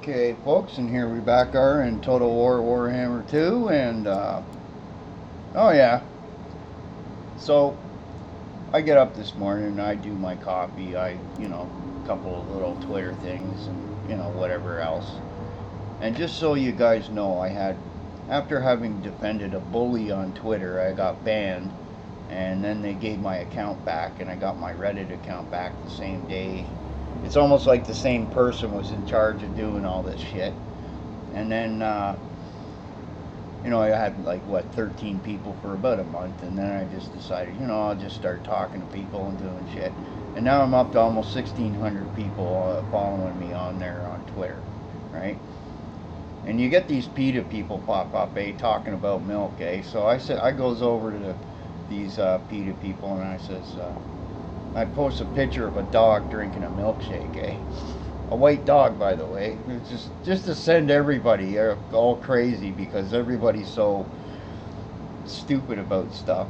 Okay, folks, and here we back are in Total War Warhammer 2, and oh yeah, so I get up this morning and I do my copy, a couple of little Twitter things and, whatever else. And just so you guys know, after having defended a bully on Twitter, I got banned, and then they gave my account back, and I got my Reddit account back the same day. It's almost like the same person was in charge of doing all this shit. And then, I had like, 13 people for about a month, and then I just decided, I'll just start talking to people and doing shit. And now I'm up to almost 1,600 people following me on there on Twitter, right? And you get these PETA people pop up, talking about milk, So I goes over to these PETA people, and I says, I post a picture of a dog drinking a milkshake, A white dog, by the way. It's just to send everybody all crazy because everybody's so stupid about stuff.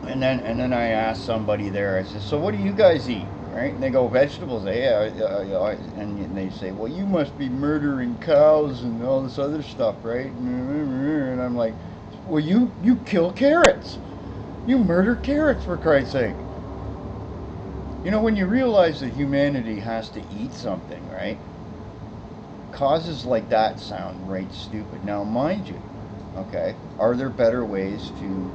And then I asked somebody there. I said, "So what do you guys eat?" Right? And they go, "Vegetables." And they say, "Well, you must be murdering cows and all this other stuff, right?" And I'm like, "Well, you kill carrots. You murder carrots, for Christ's sake." When you realize that humanity has to eat something, right? Causes like that sound right stupid. Now, mind you, okay, are there better ways to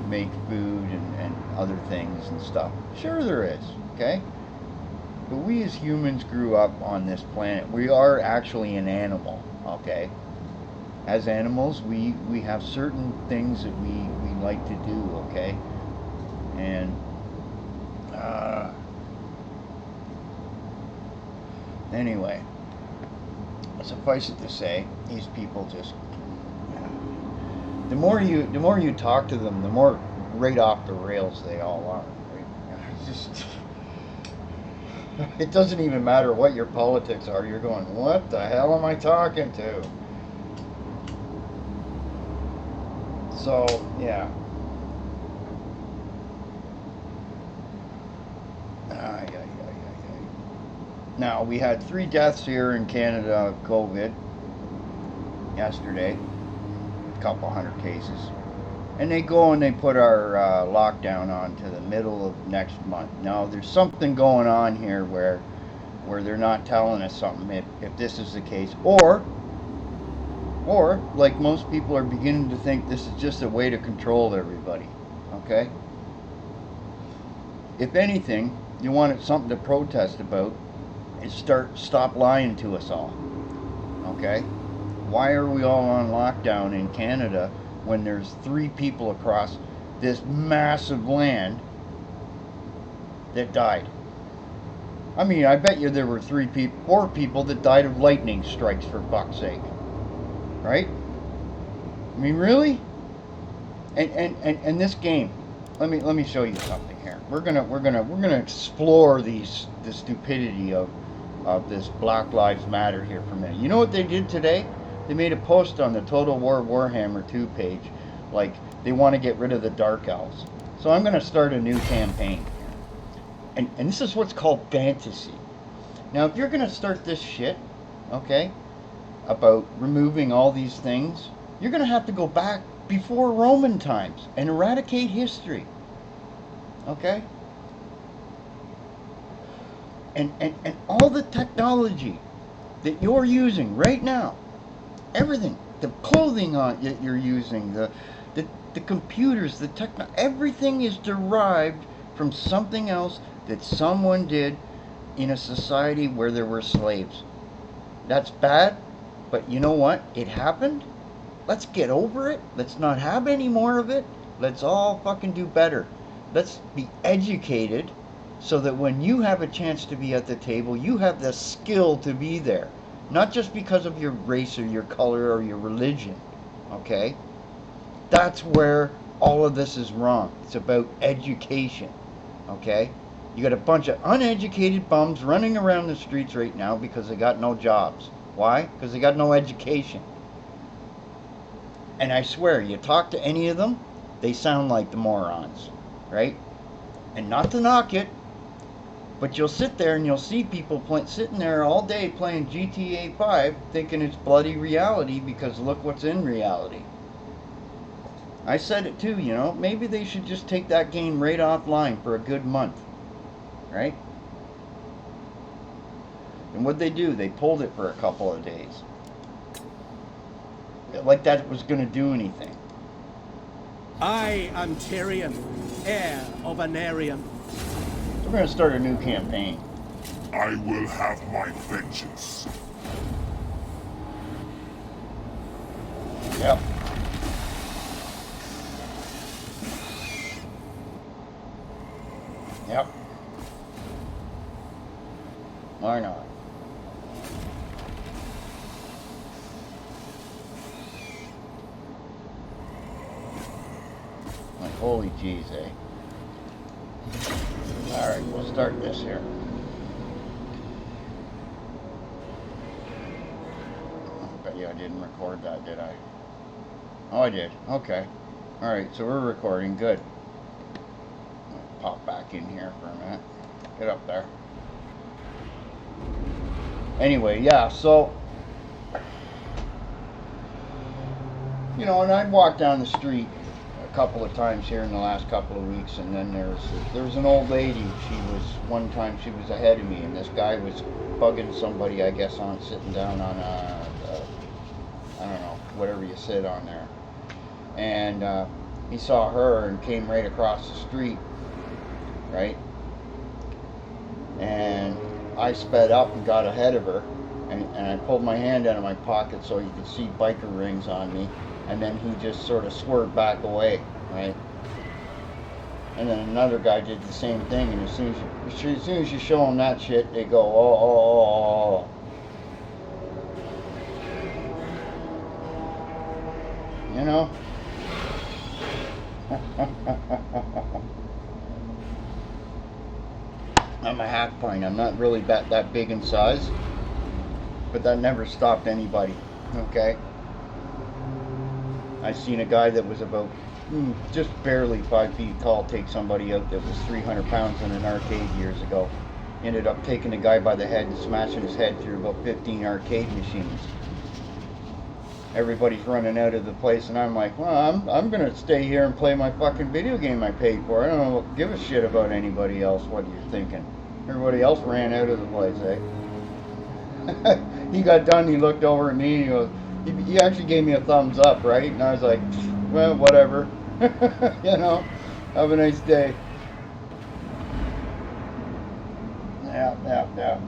make food and other things and stuff? Sure there is, okay? But we as humans grew up on this planet. We are actually an animal, okay? As animals, we have certain things that we like to do, okay? And anyway, suffice it to say, these people just, the more you talk to them, the more right off the rails they all are. Right? It's just, it doesn't even matter what your politics are. You're going, what the hell am I talking to? So yeah. Now, we had 3 deaths here in Canada of COVID yesterday, a couple hundred cases. And they go and they put our lockdown on to the middle of next month. Now, there's something going on here where they're not telling us something if this is the case. Or, like most people are beginning to think, this is just a way to control everybody. Okay? If anything, you want something to protest about, and stop lying to us all. Okay? Why are we all on lockdown in Canada when there's 3 people across this massive land that died? I mean, I bet you there were 4 people that died of lightning strikes, for fuck's sake. Right? I mean, really? And this game, let me show you something here. We're gonna explore the stupidity of this Black Lives Matter here for a minute. You know what they did today? They made a post on the Total War Warhammer 2 page, like they want to get rid of the Dark Elves. So I'm going to start a new campaign. And this is what's called fantasy. Now, if you're going to start this shit, okay, about removing all these things, you're going to have to go back before Roman times and eradicate history. Okay? And all the technology that you're using right now, everything, the clothing that you're using, the computers, the everything is derived from something else that someone did in a society where there were slaves. That's bad, but you know what? It happened. Let's get over it. Let's not have any more of it. Let's all fucking do better. Let's be educated so that when you have a chance to be at the table, you have the skill to be there. Not just because of your race or your color or your religion. Okay? That's where all of this is wrong. It's about education. Okay? You got a bunch of uneducated bums running around the streets right now because they got no jobs. Why? Because they got no education. And I swear, you talk to any of them, they sound like the morons. Right? And not to knock it, But you'll sit there and you'll see people sitting there all day playing GTA 5 thinking it's bloody reality because look what's in reality. I said it too, you know, maybe they should just take that game right offline for a good month, right? And what'd they do? They pulled it for a couple of days. Like that was going to do anything. I am Tyrion, heir of Anarion. We're going to start a new campaign. I will have my vengeance. Yep. Yep. Why not? Like, holy jeez, eh? Alright, we'll start this here. Bet you I didn't record that, did I? Oh, I did. Okay. Alright, so we're recording. Good. I'll pop back in here for a minute. Get up there. Anyway, yeah, so... You know, and I'd walk down the street a couple of times here in the last couple of weeks, and then there was an old lady. One time she was ahead of me, and this guy was bugging somebody, I guess, on sitting down on I don't know, whatever you sit on there. And he saw her and came right across the street, right? And I sped up and got ahead of her, and I pulled my hand out of my pocket so you could see biker rings on me. And then he just sort of swerved back away, right? And then another guy did the same thing, and as soon as you show them that shit, they go, oh. You know? I'm a half pint. I'm not really that big in size, but that never stopped anybody, okay? I seen a guy that was about just barely 5 feet tall take somebody out that was 300 pounds in an arcade years ago. Ended up taking the guy by the head and smashing his head through about 15 arcade machines. Everybody's running out of the place, and I'm like, well, I'm gonna stay here and play my fucking video game I paid for. I don't give a shit about anybody else. What you're thinking? Everybody else ran out of the place, eh? He got done. He looked over at me and he goes, he actually gave me a thumbs up, right? And I was like, well, whatever. You know, have a nice day. Yeah.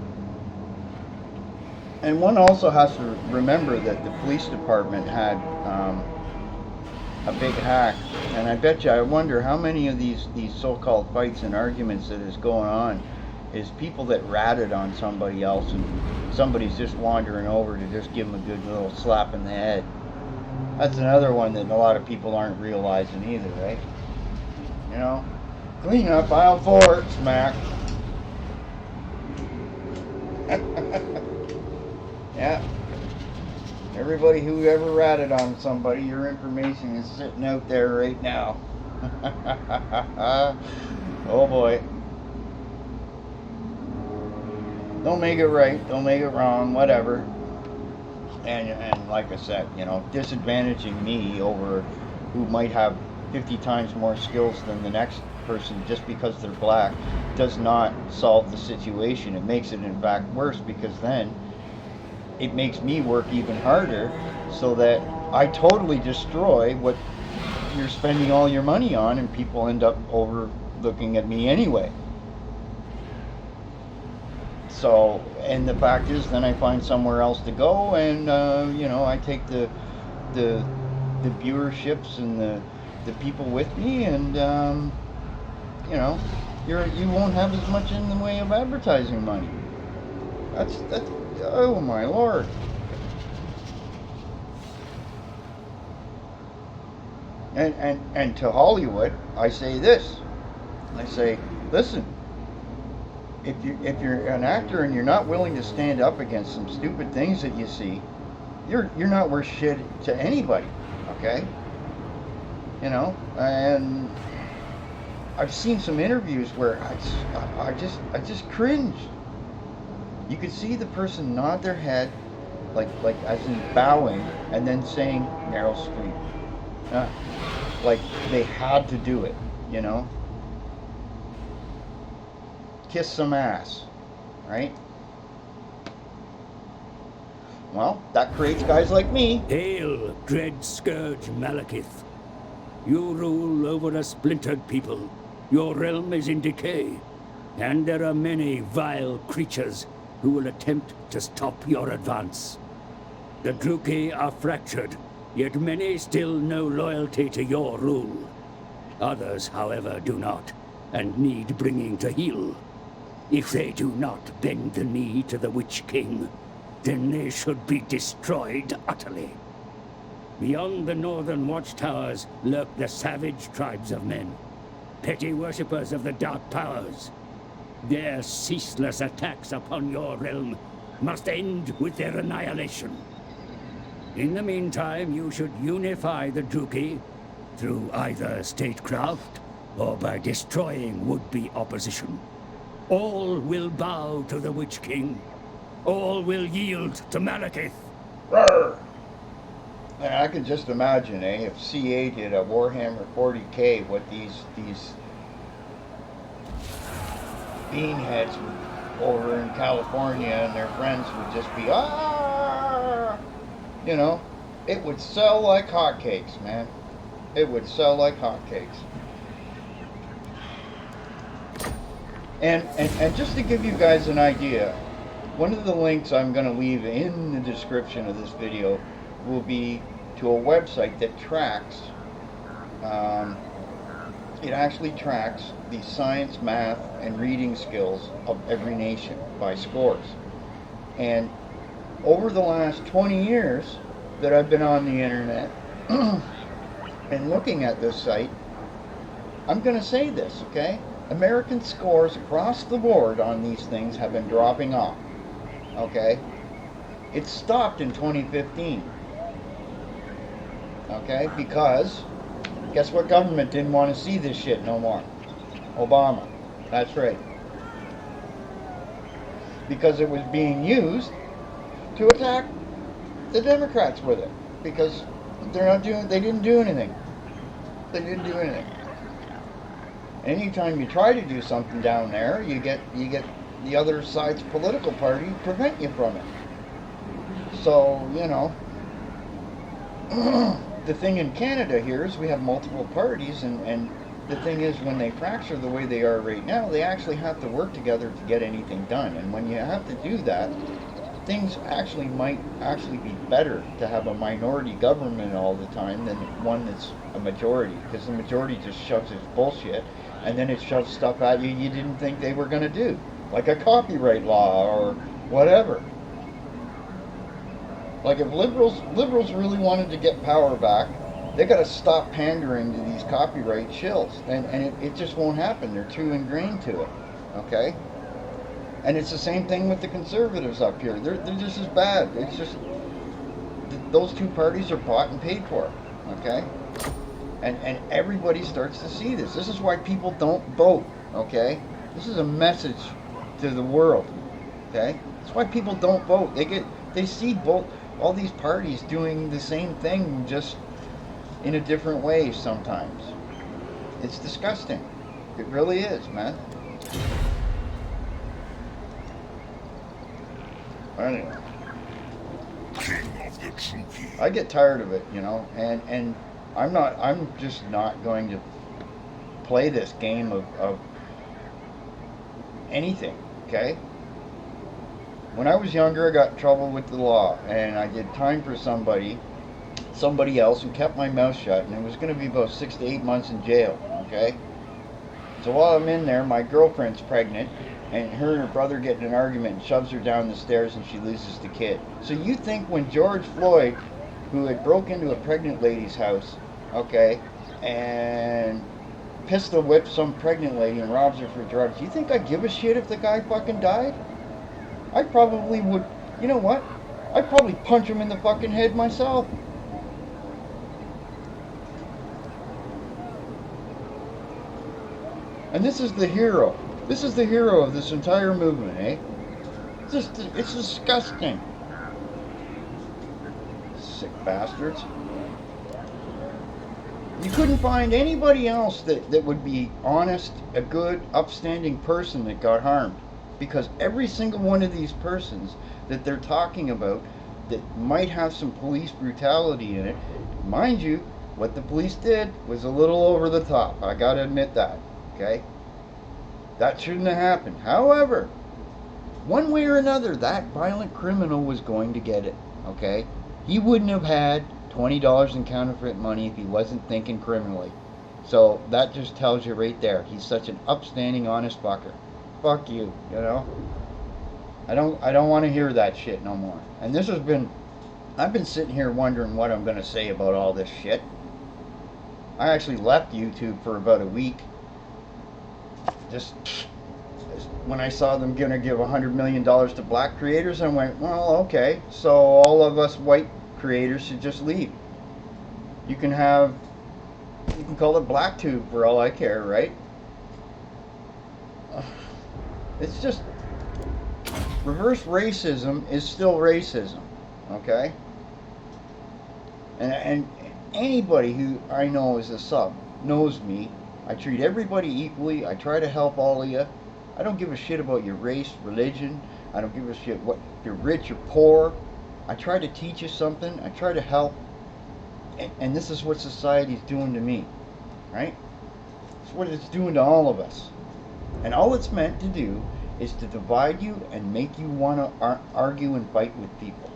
And one also has to remember that the police department had a big hack. And I wonder how many of these so-called fights and arguments that is going on is people that ratted on somebody else and somebody's just wandering over to just give them a good little slap in the head. That's another one that a lot of people aren't realizing either, right? You know? Clean up aisle 4, smack. Yeah. Everybody who ever ratted on somebody, your information is sitting out there right now. Oh boy. Don't make it right, don't make it wrong, whatever. And like I said, you know, disadvantaging me over who might have 50 times more skills than the next person just because they're black does not solve the situation. It makes it in fact worse, because then it makes me work even harder so that I totally destroy what you're spending all your money on, and people end up overlooking at me anyway. So, and the fact is, then I find somewhere else to go, and you know, I take the viewerships and the people with me, and you know, you won't have as much in the way of advertising money. That's oh my lord. And to Hollywood, I say this. I say, listen. If you're an actor and you're not willing to stand up against some stupid things that you see, you're not worth shit to anybody, okay? You know, and I've seen some interviews where I just cringed. You could see the person nod their head, like as in bowing, and then saying Meryl Streep. Like they had to do it, you know? Kiss some ass, right? Well, that creates guys like me. Hail, dread scourge Malekith. You rule over a splintered people. Your realm is in decay, and there are many vile creatures who will attempt to stop your advance. The Druki are fractured, yet many still know loyalty to your rule. Others, however, do not, and need bringing to heel. If they do not bend the knee to the Witch King, then they should be destroyed utterly. Beyond the northern watchtowers lurk the savage tribes of men, petty worshippers of the dark powers. Their ceaseless attacks upon your realm must end with their annihilation. In the meantime, you should unify the Druki through either statecraft or by destroying would-be opposition. All will bow to the Witch King. All will yield to Malekith. Rawr! And I can just imagine, if CA did a Warhammer 40k, what these beanheads over in California and their friends would just be, you know, it would sell like hotcakes, man. It would sell like hotcakes. And just to give you guys an idea, one of the links I'm going to leave in the description of this video will be to a website that tracks, it actually tracks the science, math, and reading skills of every nation by scores. And over the last 20 years that I've been on the internet and looking at this site, I'm going to say this, okay? American scores across the board on these things have been dropping off, okay? It stopped in 2015, okay? Because guess what government didn't want to see this shit no more? Obama. That's right. Because it was being used to attack the Democrats with it. Because they didn't do anything. They didn't do anything. Anytime you try to do something down there, you get the other side's political party prevent you from it. So, you know, the thing in Canada here is we have multiple parties, and the thing is, when they fracture the way they are right now, they actually have to work together to get anything done. And when you have to do that, things might actually be better to have a minority government all the time than one that's a majority, because the majority just shoves its bullshit, and then it shoves stuff at you didn't think they were going to do, like a copyright law or whatever. Like if liberals really wanted to get power back, they got to stop pandering to these copyright shills, and it just won't happen. They're too ingrained to it, okay? And it's the same thing with the conservatives up here. They're just as bad. It's just those two parties are bought and paid for, okay? And everybody starts to see this. This is why people don't vote, okay? This is a message to the world, okay? That's why people don't vote. They see both all these parties doing the same thing, just in a different way sometimes. It's disgusting. It really is, man. Anyway, King of the Druki. I get tired of it, you know, and I'm just not going to play this game of anything, okay? When I was younger, I got in trouble with the law, and I did time for somebody else who kept my mouth shut, and it was going to be about 6 to 8 months in jail, okay? So while I'm in there, my girlfriend's pregnant, and her and her brother get in an argument and shoves her down the stairs, and she loses the kid. So you think when George Floyd, who had broke into a pregnant lady's house, okay, and pistol whips some pregnant lady and robs her for drugs, you think I'd give a shit if the guy fucking died? I probably would, you know what? I'd probably punch him in the fucking head myself. And this is the hero. This is the hero of this entire movement, eh? It's disgusting. Sick bastards. You couldn't find anybody else that would be honest, a good, upstanding person that got harmed. Because every single one of these persons that they're talking about that might have some police brutality in it, mind you, what the police did was a little over the top. I gotta admit that, okay? That shouldn't have happened. However, one way or another, that violent criminal was going to get it, okay? He wouldn't have had $20 in counterfeit money if he wasn't thinking criminally. So that just tells you right there, he's such an upstanding, honest fucker. Fuck you, you know? I don't want to hear that shit no more. And this has been, I've been sitting here wondering what I'm going to say about all this shit. I actually left YouTube for about a week. Just when I saw them going to give $100 million to black creators, I went, well, okay, so all of us white creators should just leave. You can call it BlackTube for all I care, right? It's just, reverse racism is still racism, okay? And anybody who I know is a sub knows me. I treat everybody equally. I try to help all of you. I don't give a shit about your race, religion. I don't give a shit what if you're rich or poor. I try to teach you something. I try to help. And this is what society's doing to me, right? It's what it's doing to all of us. And all it's meant to do is to divide you and make you want to argue and fight with people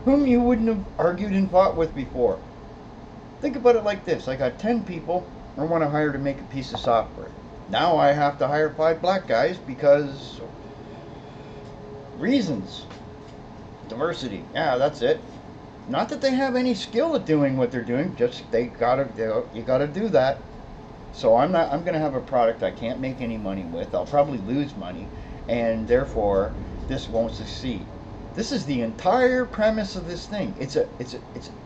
whom you wouldn't have argued and fought with before. Think about it like this. I got 10 people I want to hire to make a piece of software. Now I have to hire 5 black guys because reasons. Diversity. Yeah, that's it. Not that they have any skill at doing what they're doing, just you gotta do that. So I'm gonna have a product I can't make any money with. I'll probably lose money, and therefore this won't succeed. This is the entire premise of this thing. It's an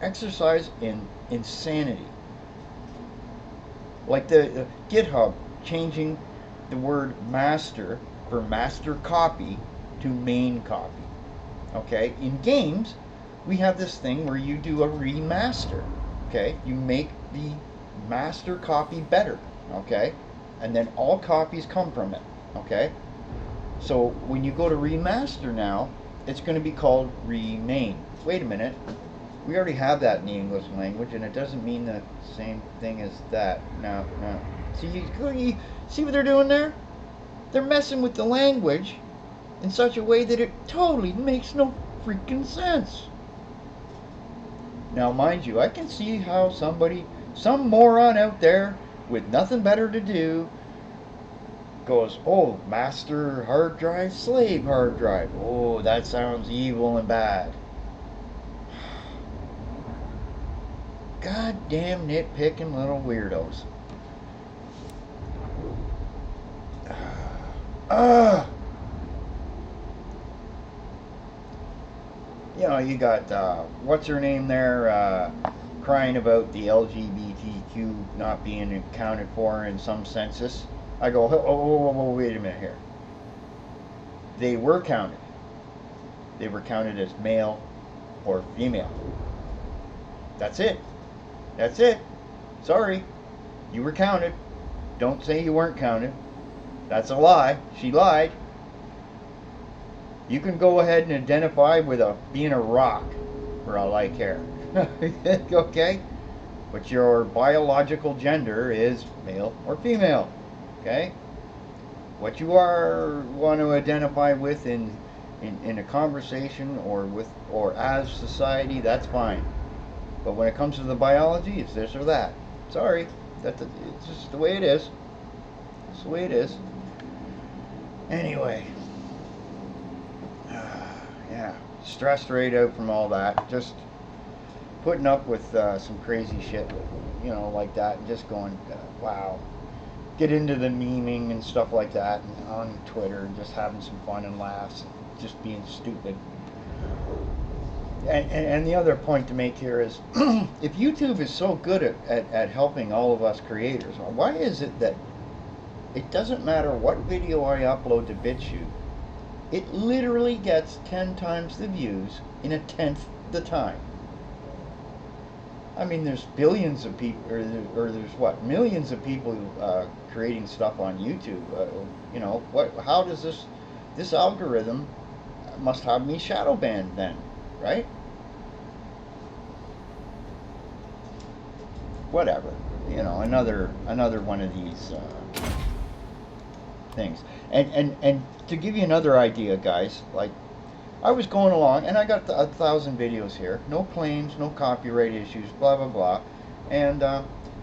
exercise in insanity. Like the GitHub changing the word master for master copy to main copy. Okay, in games we have this thing where you do a remaster. Okay, you make the master copy better. Okay, and then all copies come from it. Okay, so when you go to remaster now, it's going to be called remain. Wait a minute, we already have that in the English language, and it doesn't mean the same thing as that. No. See, you see what they're doing there? They're messing with the language in such a way that it totally makes no freaking sense. Now, mind you, I can see how some moron out there with nothing better to do goes, oh, master hard drive, slave hard drive. Oh, that sounds evil and bad. Goddamn nitpicking little weirdos. You know, you got, what's her name there, crying about the LGBTQ not being accounted for in some census. I go, oh, wait a minute here. They were counted. They were counted as male or female. That's it. That's it. Sorry. You were counted. Don't say you weren't counted. That's a lie. She lied. You can go ahead and identify with being a rock for all I care. Okay? But your biological gender is male or female. Okay? What you want to identify with in a conversation or as society, that's fine. But when it comes to the biology, it's this or that. Sorry. It's just the way it is. It's the way it is. Anyway. Yeah. Stressed right out from all that. Just putting up with some crazy shit, you know, like that. And just going, wow. Get into the memeing and stuff like that and on Twitter and just having some fun and laughs. And just being stupid. And the other point to make here is, if YouTube is so good at helping all of us creators, why is it that it doesn't matter what video I upload to BitChute, it literally gets 10 times the views in a tenth the time? I mean, there's billions of people, or there's what, millions of people creating stuff on YouTube. You know, how does this algorithm must have me shadow banned then, right? Whatever, you know, another one of these things. And to give you another idea, guys, like, I was going along, and I got 1,000 videos here, no claims, no copyright issues, blah blah blah, and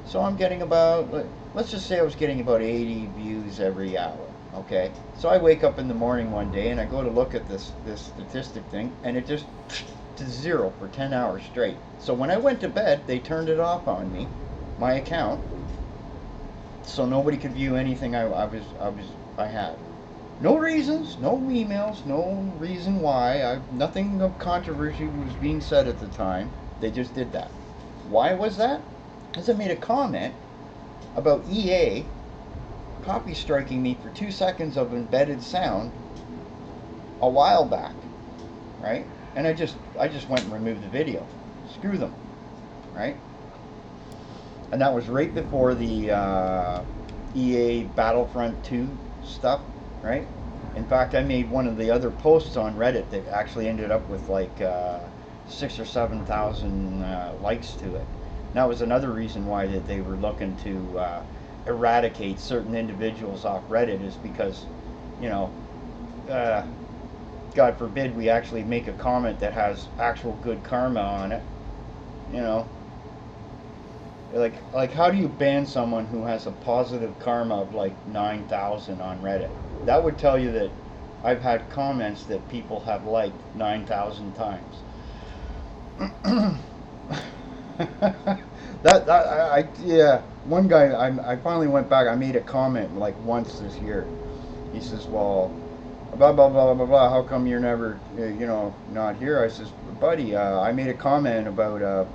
so I'm getting about, let's just say I was getting about 80 views every hour. Okay, so I wake up in the morning one day and I go to look at this statistic thing, and it just to zero for 10 hours straight. So when I went to bed, they turned it off on me, my account, so nobody could view anything I had. No reasons, no emails, no reason why. Nothing of controversy was being said at the time. They just did that. Why was that? Because I made a comment about EA copy striking me for 2 seconds of embedded sound a while back, right? And I just went and removed the video. Screw them, right? And that was right before the EA Battlefront 2 stuff, right? In fact, I made one of the other posts on Reddit that actually ended up with like 6,000 or 7,000 likes to it. And that was another reason why that they were looking to eradicate certain individuals off Reddit, is because, you know, God forbid we actually make a comment that has actual good karma on it, you know. Like how do you ban someone who has a positive karma of like 9,000 on Reddit? That would tell you that I've had comments that people have liked 9,000 times. Yeah, one guy, I finally went back, I made a comment like once this year. He says, well, blah blah blah blah blah, how come you're never you know, not here? I says, buddy, I made a comment about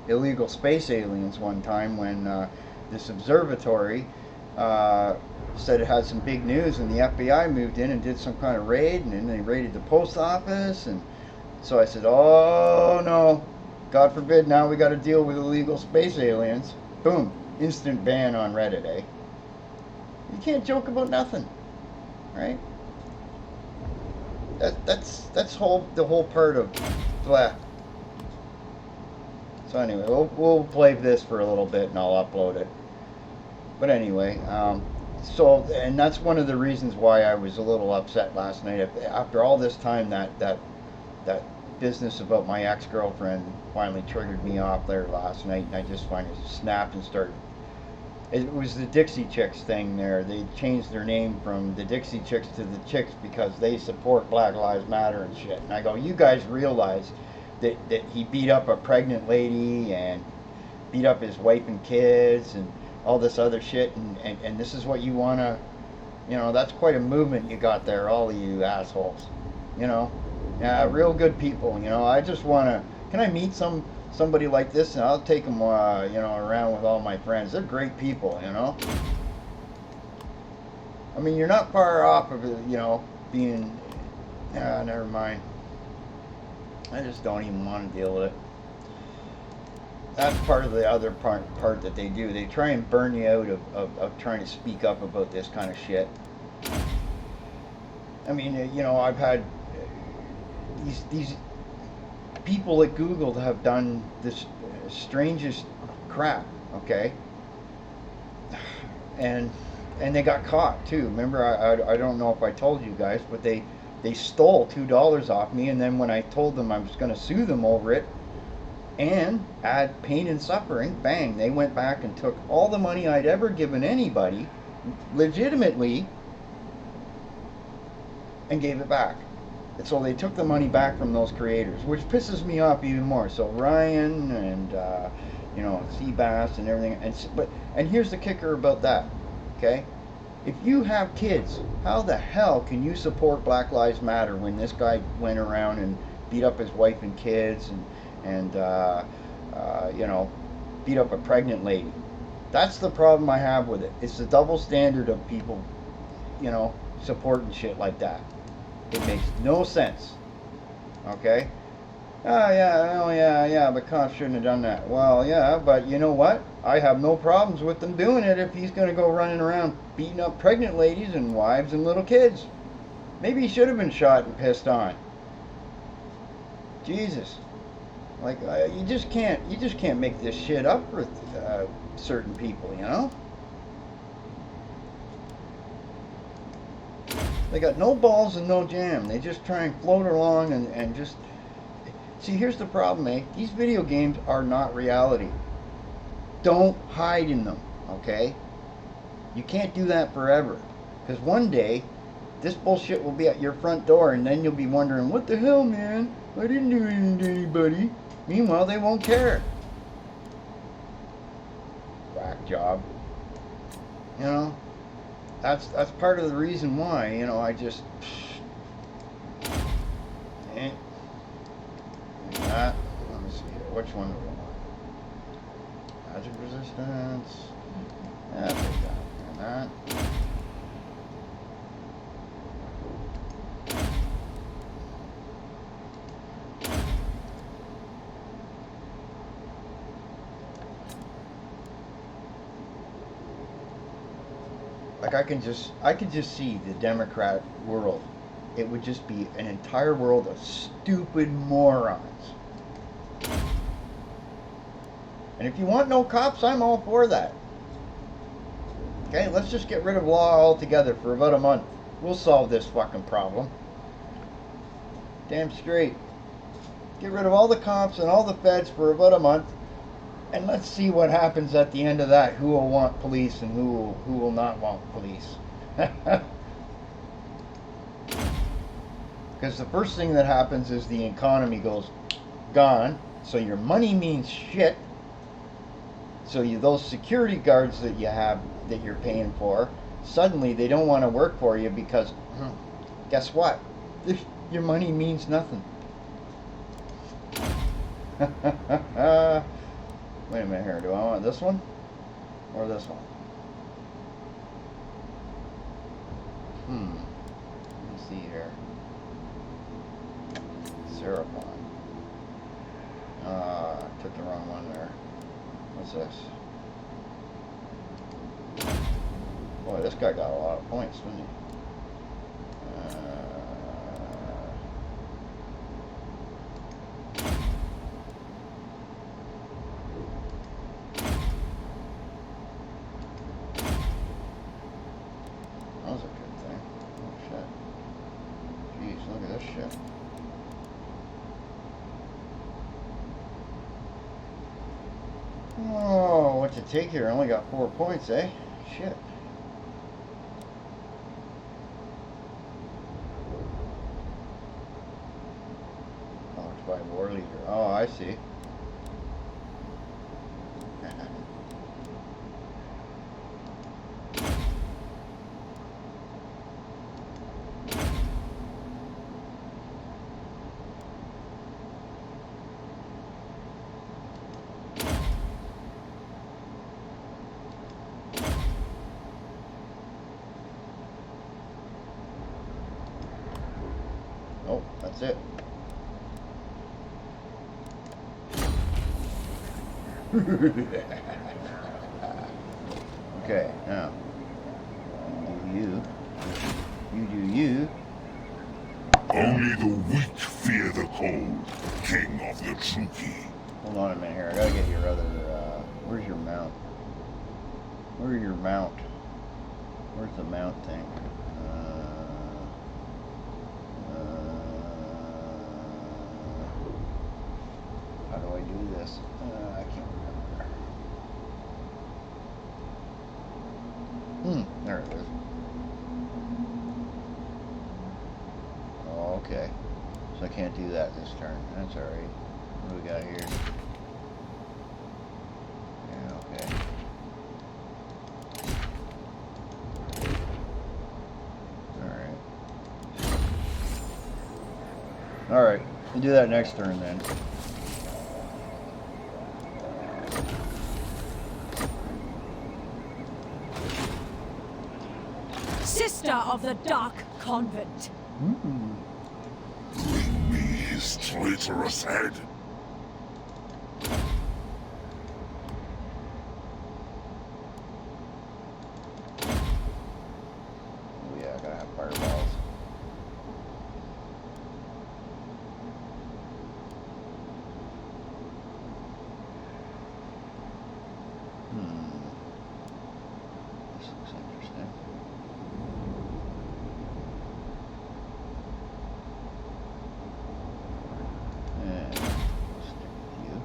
illegal space aliens one time when this observatory said it had some big news, and the FBI moved in and did some kind of raid, and then they raided the post office. And so I said, oh no, God forbid, now we got to deal with illegal space aliens. Boom, instant ban on Reddit, eh? You can't joke about nothing, right? That's the whole part of blah. So anyway, we'll play this for a little bit and I'll upload it. But anyway, so, and that's one of the reasons why I was a little upset last night. After all this time, that business about my ex-girlfriend finally triggered me off there last night, and I just finally snapped and started. It was the Dixie Chicks thing there. They changed their name from the Dixie Chicks to the Chicks because they support Black Lives Matter and shit. And I go, you guys realize that he beat up a pregnant lady and beat up his wife and kids and all this other shit, and this is what you want to, you know, that's quite a movement you got there, all of you assholes, you know. Yeah, real good people, you know. I just want to, can I meet somebody like this, and I'll take them, you know, around with all my friends. They're great people, you know. I mean, you're not far off of, you know, being, never mind. I just don't even want to deal with it. That's part of the other part that they do. They try and burn you out of trying to speak up about this kind of shit. I mean, you know, I've had these people at Google have done this strangest crap, okay? And they got caught too. Remember, I don't know if I told you guys, but they stole $2 off me, and then when I told them I was going to sue them over it and add pain and suffering, bang, they went back and took all the money I'd ever given anybody legitimately and gave it back. And so they took the money back from those creators, which pisses me off even more. So Ryan and you know, Seabass and everything, and here's the kicker about that, okay? If you have kids, how the hell can you support Black Lives Matter when this guy went around beat up his wife and kids, and you know, beat up a pregnant lady. That's the problem I have with it. It's the double standard of people, you know, supporting shit like that. It makes no sense. Okay? Oh yeah, the cops shouldn't have done that. Well, yeah, but you know what? I have no problems with them doing it if he's going to go running around beating up pregnant ladies and wives and little kids. Maybe he should have been shot and pissed on. Jesus. Like, you just can't make this shit up with certain people, you know? They got no balls and no jam. They just try and float along and just... See, here's the problem, eh? These video games are not reality. Don't hide in them, okay? You can't do that forever. Because one day, this bullshit will be at your front door, and then you'll be wondering, what the hell, man? I didn't do anything to anybody. Meanwhile, they won't care. Whack job. You know? That's part of the reason why, you know, I just... That. Let me see here. Which one do we want? Magic resistance. Yeah, take that. And that. Like I can just see the Democrat world. It would just be an entire world of stupid morons. And if you want no cops, I'm all for that. Okay, let's just get rid of law altogether for about a month. We'll solve this fucking problem. Damn straight. Get rid of all the cops and all the feds for about a month. And let's see what happens at the end of that. Who will want police and who will not want police. Because the first thing that happens is the economy goes gone. So your money means shit. So those security guards that you have, that you're paying for, suddenly they don't want to work for you because, guess what? Your money means nothing. Wait a minute here. Do I want this one or this one? Let me see here. Seraphon. Took the wrong one there. What's this? Boy, this guy got a lot of points, didn't he? That was a good thing. Oh, shit. Jeez, look at this shit. Oh, what to take here? I only got 4 points, eh? Shit. Oh, it's by war leader. Oh, I see. Oh, that's it. Okay, now you do you. Only the weak fear the cold, king of the Tsuki. Hold on a minute here. I gotta get your other. Where's your mount? Where's your mount? Where's the mount thing? How do I do this? I can't remember. There it is. Oh, okay. So I can't do that this turn. That's alright. What do we got here? Yeah, okay. Alright. Alright. We'll do that next turn then. Sister of the Dark Convent. Bring me his traitorous head. Oh yeah, I gotta have fireballs. This looks interesting. And we'll stick with you.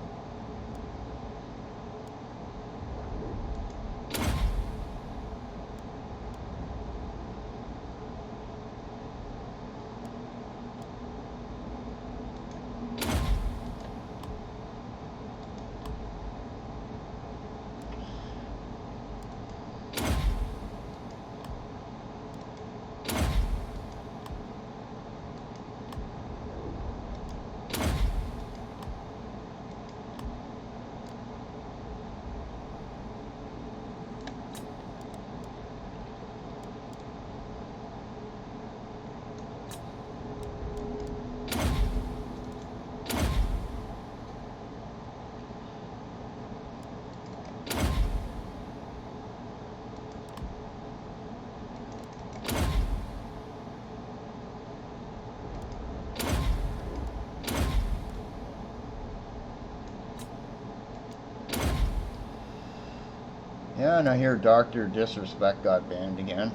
Yeah, and I hear Dr. Disrespect got banned again.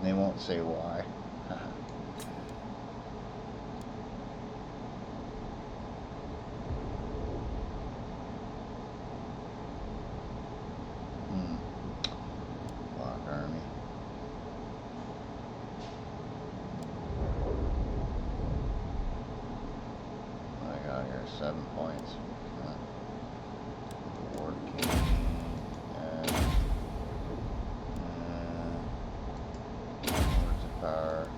They won't say why. Block army. What I got here? 7 points. War king. Words of power.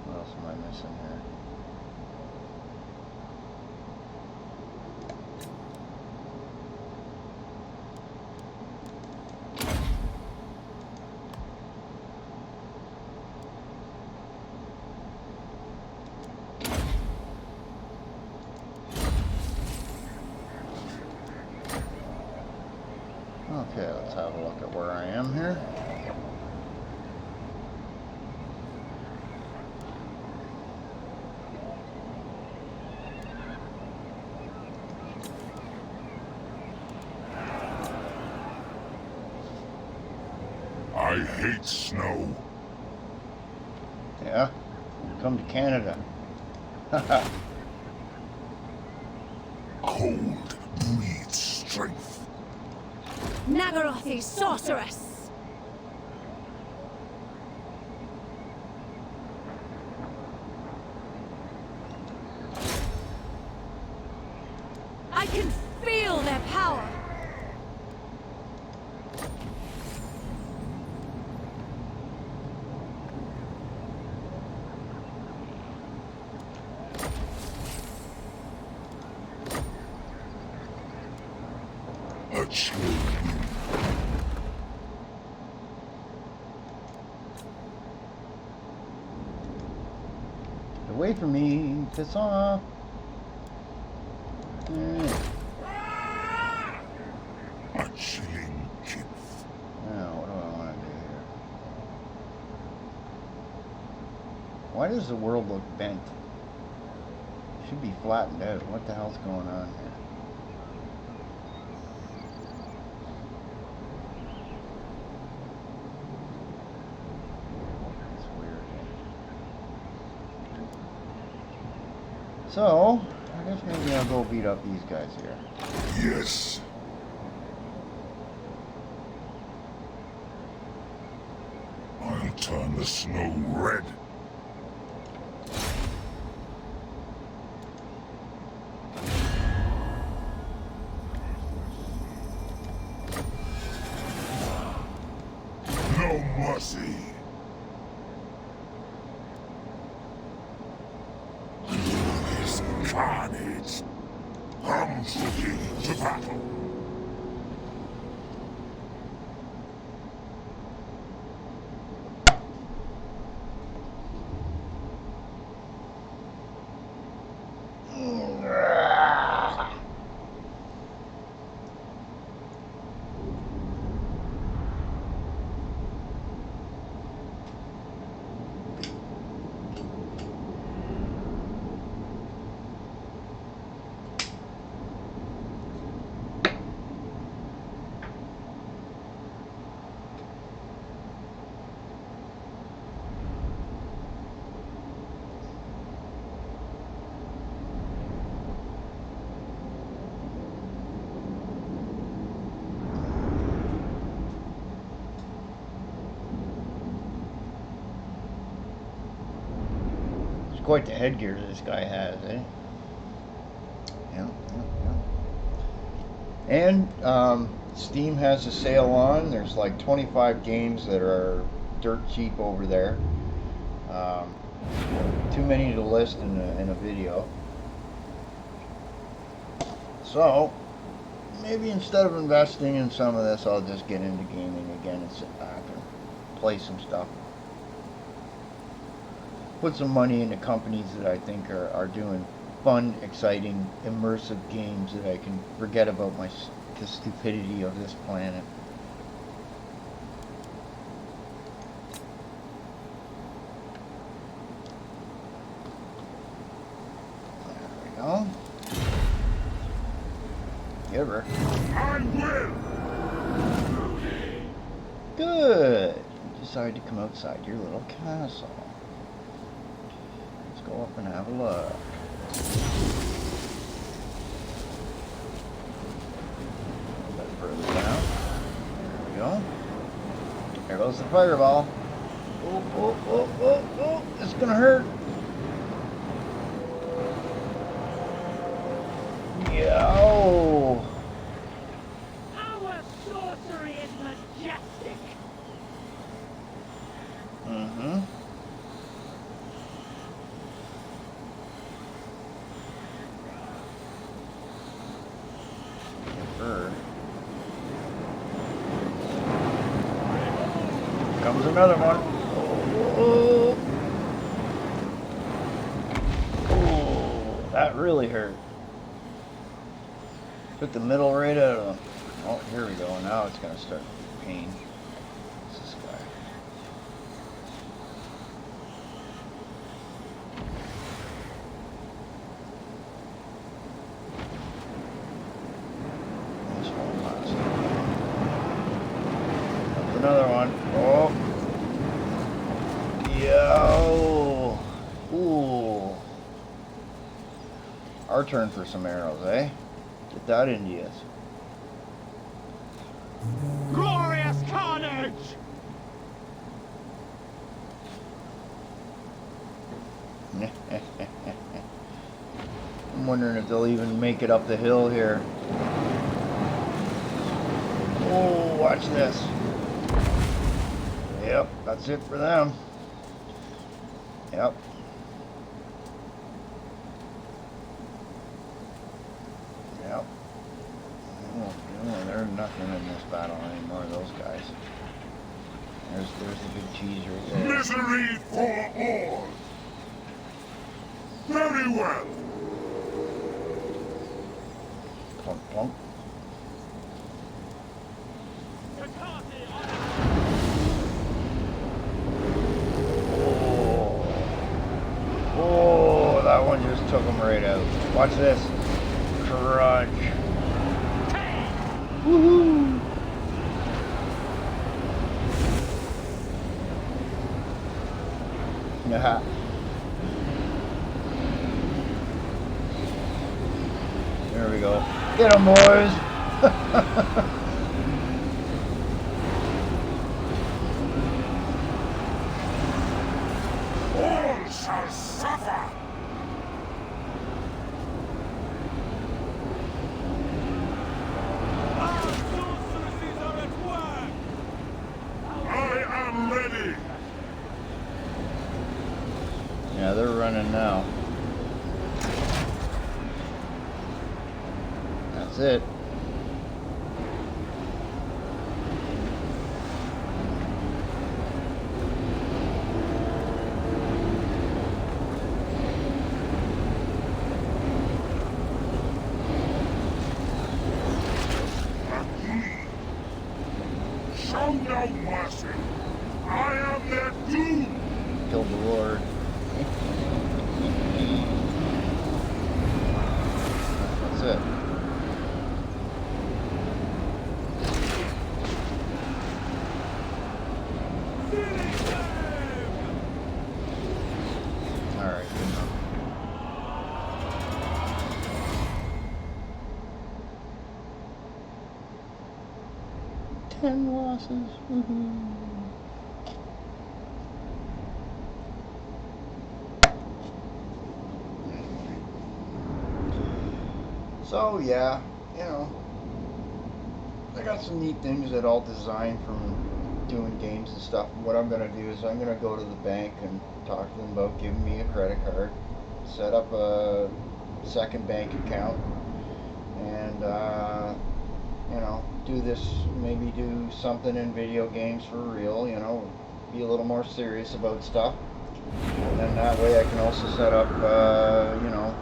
What else am I missing here? Okay, let's have a look at where I am here. I hate snow. Yeah, come to Canada. Cold breeds strength. Nagarothi sorceress. I can feel their power. A chill. Wait for me, piss off. A chilling kiss. Now, what do I want to do here? Why does the world look bent? It should be flattened out. What the hell's going on here? It's weird. So, I guess maybe I'll go beat up these guys here. Yes. I'll turn the snow red. No mercy. Is quite the headgear this guy has, eh? Yeah. And Steam has a sale on. There's like 25 games that are dirt cheap over there. Too many to list in a video. So maybe instead of investing in some of this, I'll just get into gaming again and sit back and play some stuff. Put some money into companies that I think are doing fun, exciting, immersive games that I can forget about the stupidity of this planet. There we go. Give her. I will! Good. You decided to come outside your little castle. Let's go up and have a look. A little bit further down. There we go. There goes the fireball. Oh. It's gonna hurt. Yeah. Oh. Our sorcery is majestic. Mm-hmm. Comes another one. Oh, that really hurt. Took the middle right out of him. Oh, here we go. Now it's gonna start pain. What's this guy? This one last. That's another one. Oh. Yo. Ooh. Our turn for some arrows, eh? Get that into us. Glorious carnage! I'm wondering if they'll even make it up the hill here. Oh, watch this. Yep, that's it for them. Yep. Yep. They're nothing in this battle anymore, those guys. There's the big cheese right there. Misery for all! Very well! Plunk, plunk. Oh, that one just took him right out. Watch this. Crunch. Woohoo! Yeah. There we go. Get 'em, boys. All shall suffer! Our sorceresses are at work! I am ready! Yeah, they're running now. That's it. Show no mercy! I am their doom! Killed the Lord. That's it. Alright, good enough. Ten losses. Woohoo. So yeah, you know, I got some neat things that I'll design from doing games and stuff. What I'm gonna do is I'm gonna go to the bank and talk to them about giving me a credit card, set up a second bank account, and you know, do this, maybe do something in video games for real, you know, be a little more serious about stuff. And then that way I can also set up, you know,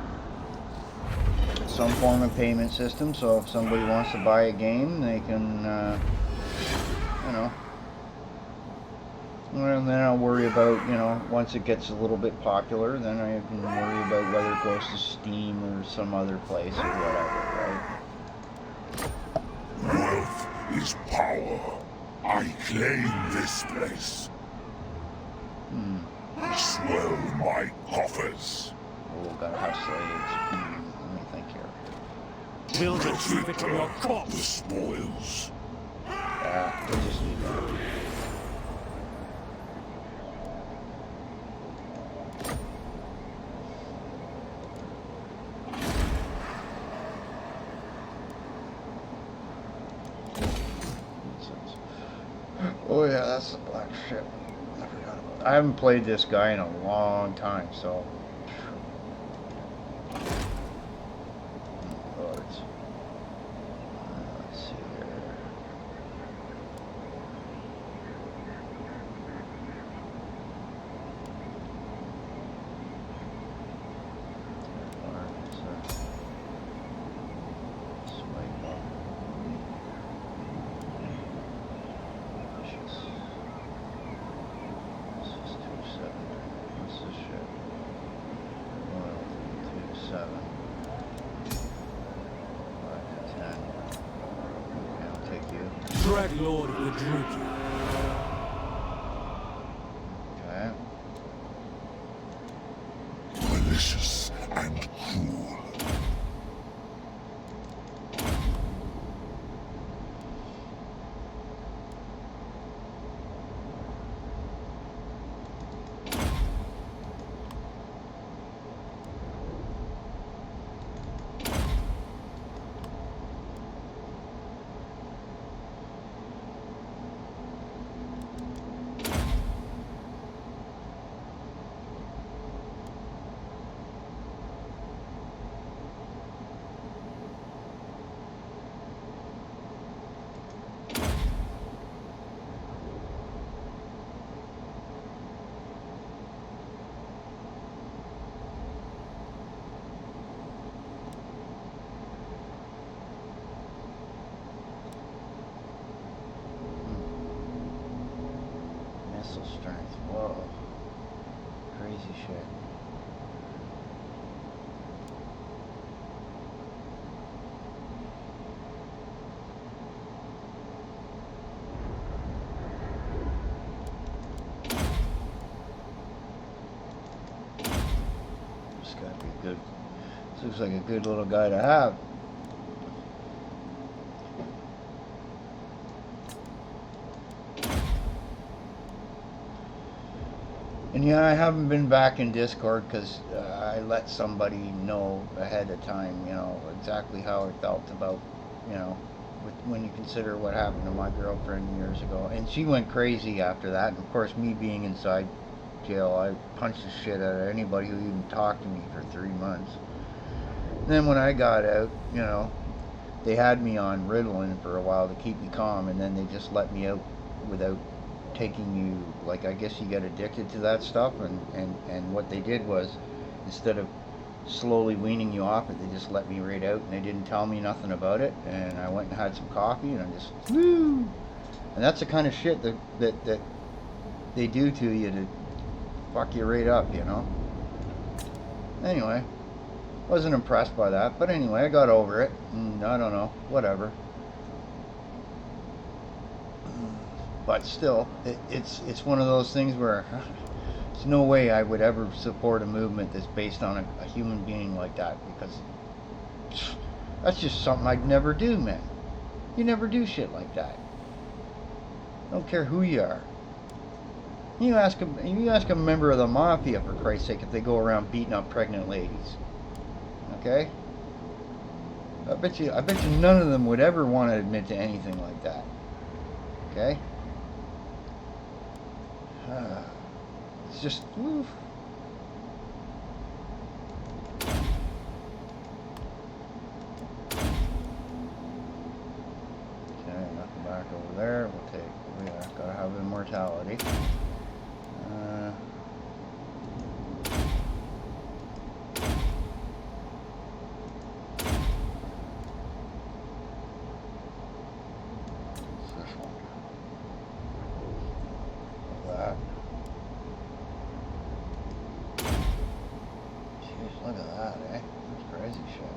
some form of payment system, so if somebody wants to buy a game, they can, you know, and then I'll worry about, you know, once it gets a little bit popular, then I can worry about whether it goes to Steam or some other place or whatever, right? Wealth is power. I claim this place. Swell my coffers. Oh, gotta have slaves. Let me think here. We'll retrieve it from your The corpse. spoils. Yeah, we'll just do that. Oh yeah, that's the black ship. I forgot about that. I haven't played this guy in a long time, so. Lords. Let's see here. Swipe up. This is 2-7. What's this shit? 2-7. 5-10. Okay, I'll take you. Dreadlord of the Druid. Okay. Malicious and cruel. Missile strength. Whoa. Crazy shit. This gotta be good. This looks like a good little guy to have. And yeah, I haven't been back in Discord because I let somebody know ahead of time, you know, exactly how I felt about, you know, when you consider what happened to my girlfriend years ago. And she went crazy after that. And of course, me being inside jail, I punched the shit out of anybody who even talked to me for 3 months. And then when I got out, you know, they had me on Ritalin for a while to keep me calm, and then they just let me out without taking you, like, I guess you get addicted to that stuff, and what they did was, instead of slowly weaning you off it, they just let me right out, and they didn't tell me nothing about it, and I went and had some coffee, and I just, woo! And that's the kind of shit that they do to you to fuck you right up, you know? Anyway, wasn't impressed by that, but anyway, I got over it, and I don't know, whatever. But still, it's one of those things where there's no way I would ever support a movement that's based on a human being like that, because that's just something I'd never do, man. You never do shit like that. Don't care who you are. You ask a member of the mafia, for Christ's sake, if they go around beating up pregnant ladies. Okay? I bet you none of them would ever want to admit to anything like that. Okay? It's just, woof. Okay, nothing back over there. We'll take, yeah, gotta have immortality. This one. That. Jeez, look at that, eh? That's crazy shit.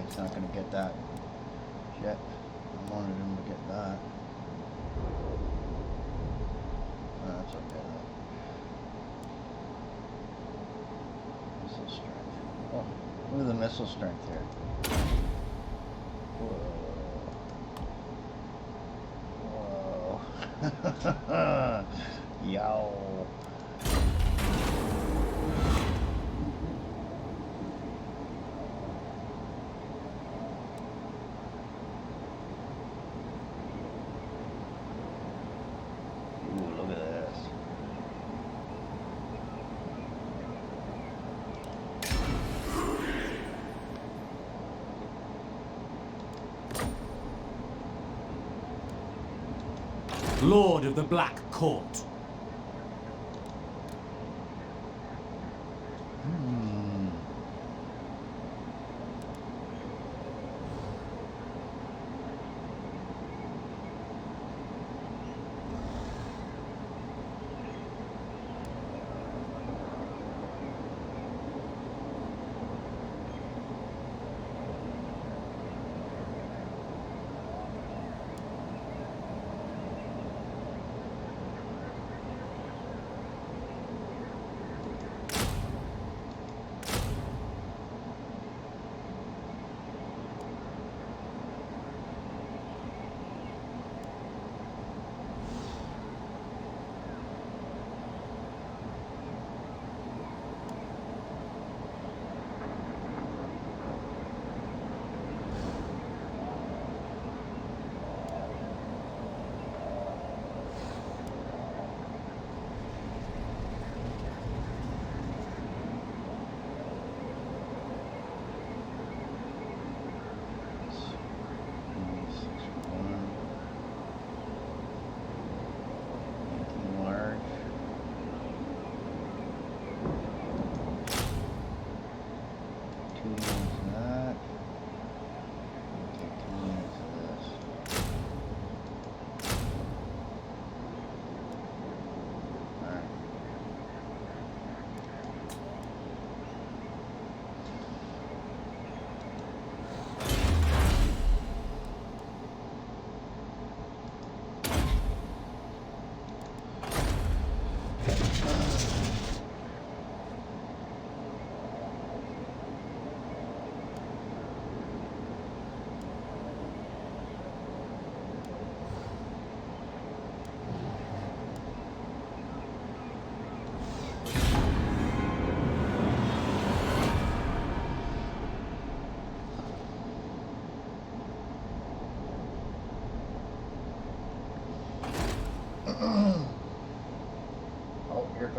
He's not going to get that yet. I wanted him to get that. That's okay though. Missile strength. Oh, look at the missile strength here. Whoa. Whoa. Yow. Lord of the Black Court.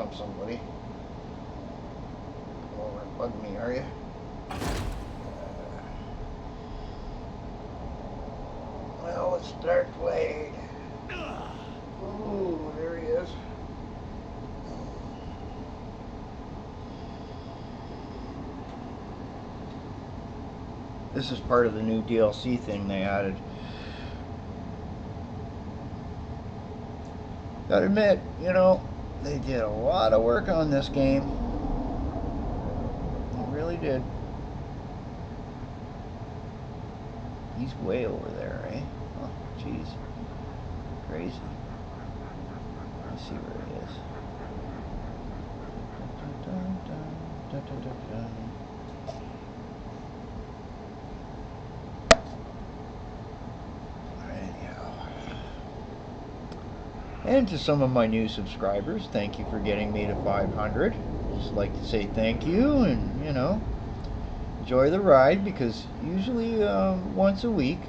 stomp somebody. Come over and bug me, are you? Well, let's start Blade. Ooh, there he is. This is part of the new DLC thing they added. Gotta admit, you know, they did a lot of work on this game. They really did. He's way over there, eh? Oh, jeez. Crazy. Let's see where he is. Dun, dun, dun, dun, dun, dun. And to some of my new subscribers, thank you for getting me to 500. Just like to say thank you, and you know, enjoy the ride, because usually once a week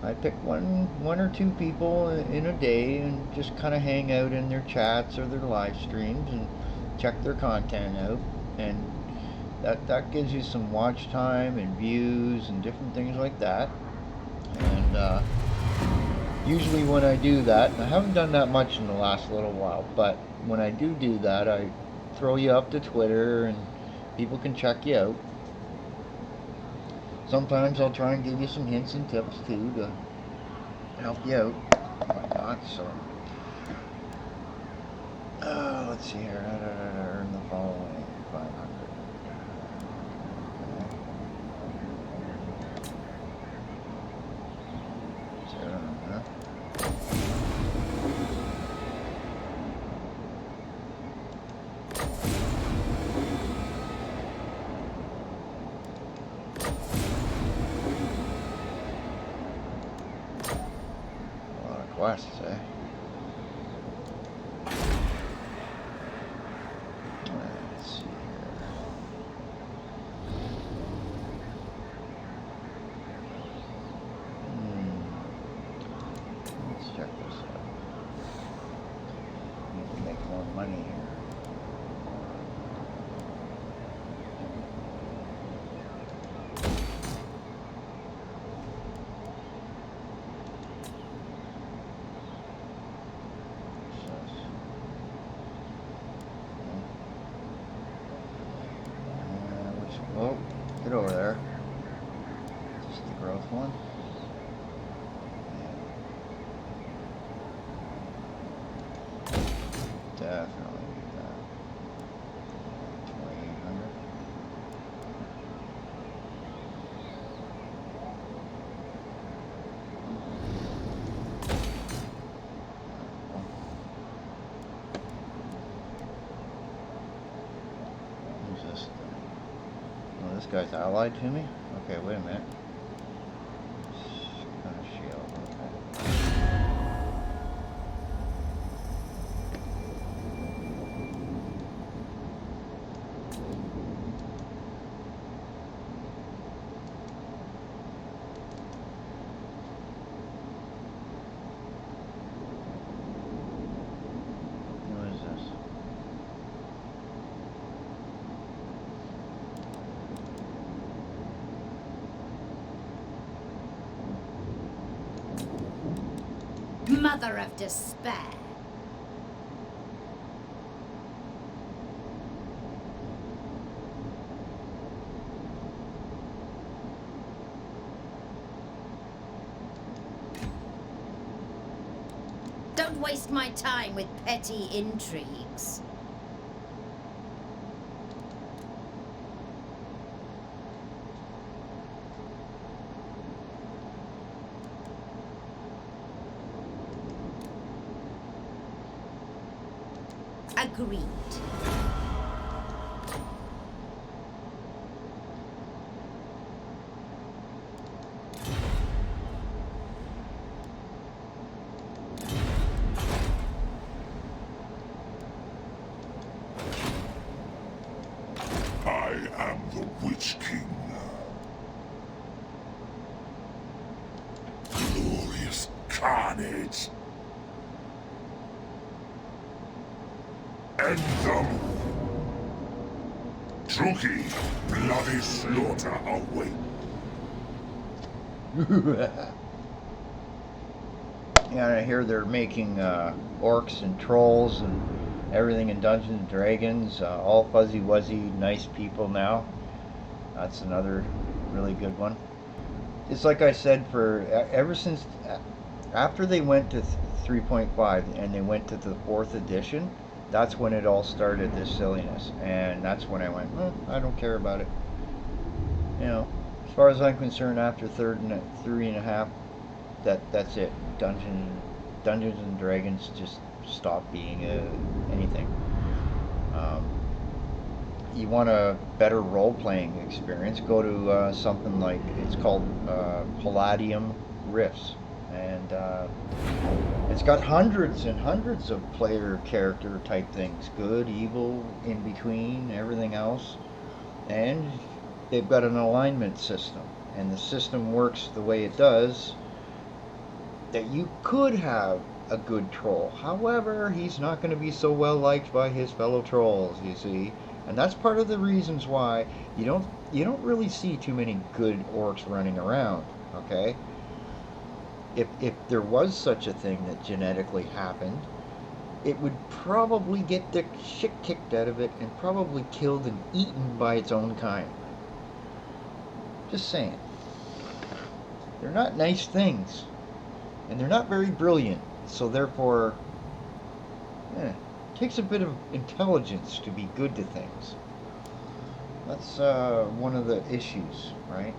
I pick one or two people in a day and just kind of hang out in their chats or their live streams and check their content out, and that gives you some watch time and views and different things like that. And usually when I do that, and I haven't done that much in the last little while, but when I do that, I throw you up to Twitter and people can check you out. Sometimes I'll try and give you some hints and tips too to help you out, whatnot. So, let's see here. Earn the following 500. Quests, eh? Let's see here. Let's check this out. Need to make more money here. Oh, get over there. Just the growth one. Yeah. Definitely need that. 2,800. Who's this? Oh, this guy's allied to me? Okay, wait a minute. Kind of shield, okay. Who is this? Mother of despair. Don't waste my time with petty intrigues. Agreed. I am the Witch King. Glorious carnage. End them Suki, bloody slaughter away. Yeah, I hear they're making orcs and trolls and everything in Dungeons and Dragons. All fuzzy wuzzy, nice people now. That's another really good one. It's like I said, for ever since after they went to 3.5 and they went to the 4th edition, that's when it all started, this silliness. And that's when I went, I don't care about it. You know, as far as I'm concerned, after 3.5, that's it. Dungeons and Dragons just stopped being anything. You want a better role-playing experience, go to something like, it's called Palladium Rifts, and it's got hundreds and hundreds of player character type things, good, evil, in between, everything else, and they've got an alignment system, and the system works the way it does, that you could have a good troll. However, he's not going to be so well liked by his fellow trolls, you see. And that's part of the reasons why you don't really see too many good orcs running around, okay? If there was such a thing that genetically happened, it would probably get the shit kicked out of it and probably killed and eaten by its own kind. Just saying. They're not nice things. And they're not very brilliant, so therefore, it takes a bit of intelligence to be good to things. That's one of the issues, right?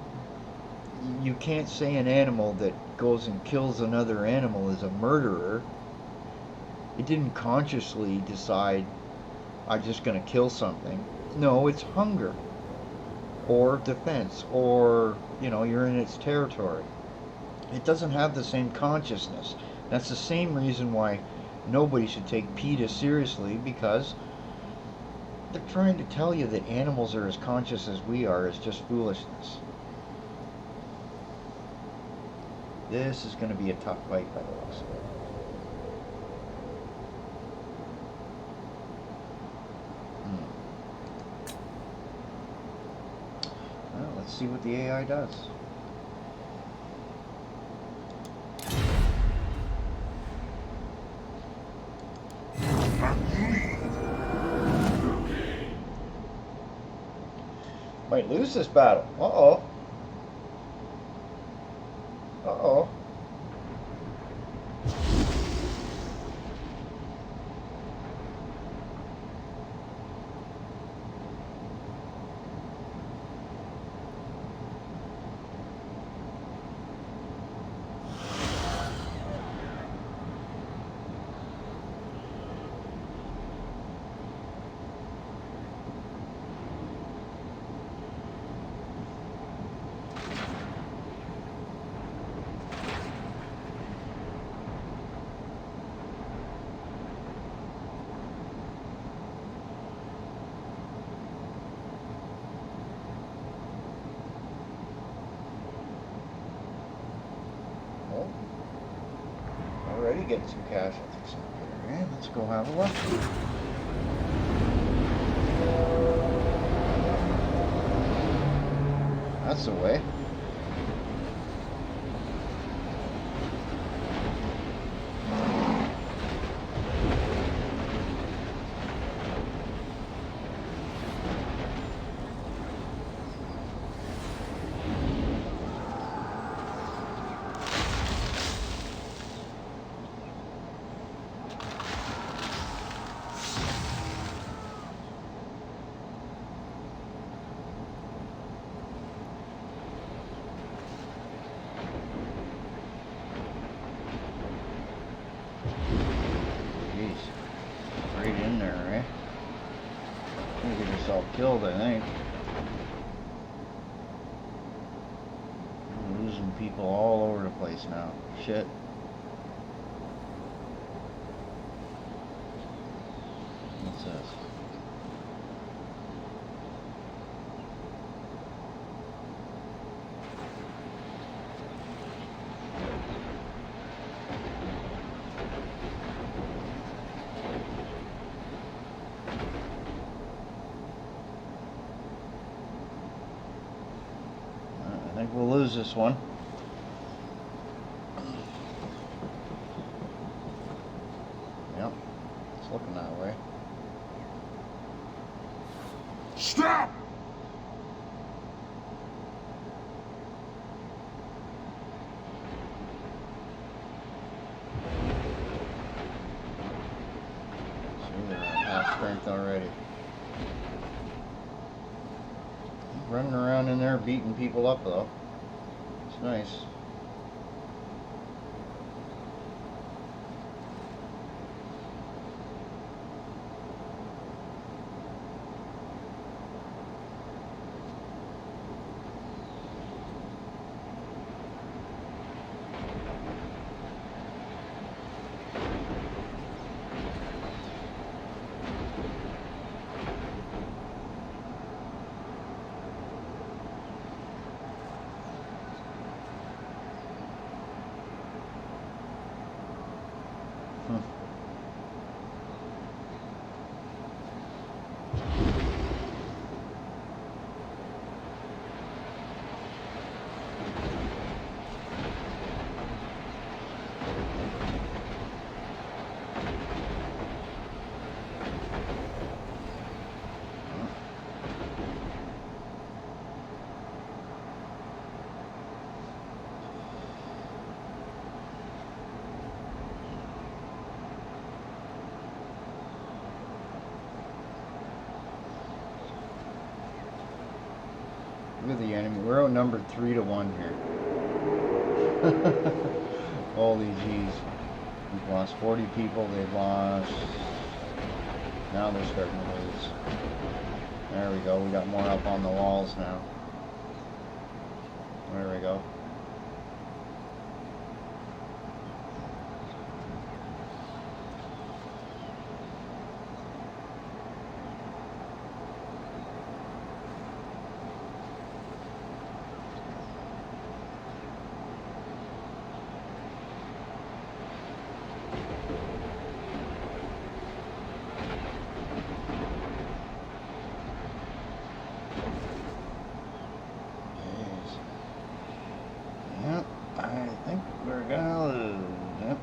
You can't say an animal that goes and kills another animal is a murderer. It didn't consciously decide, I'm just going to kill something. No, it's hunger, or defense, or, you're in its territory. It doesn't have the same consciousness. That's the same reason why nobody should take PETA seriously, because they're trying to tell you that animals are as conscious as we are is just foolishness. This is going to be a tough fight by the looks of it. Well, let's see what the AI does. Might lose this battle. Uh-oh. Uh-oh. Already getting some casualties up here. Let's go have a look. That's the way. Killed, I think. We're losing people all over the place now. Shit. What's this? lose this one. Yep, it's looking that way. Stop! See, they're at half strength already. Running around in there beating people up though. It's nice. Look at the enemy. We're outnumbered 3-1 here. Holy jeez. We've lost 40 people. They've lost. Now they're starting to lose. There we go. We got more up on the walls now. There we go. Yep, I think we're gonna lose. Yep.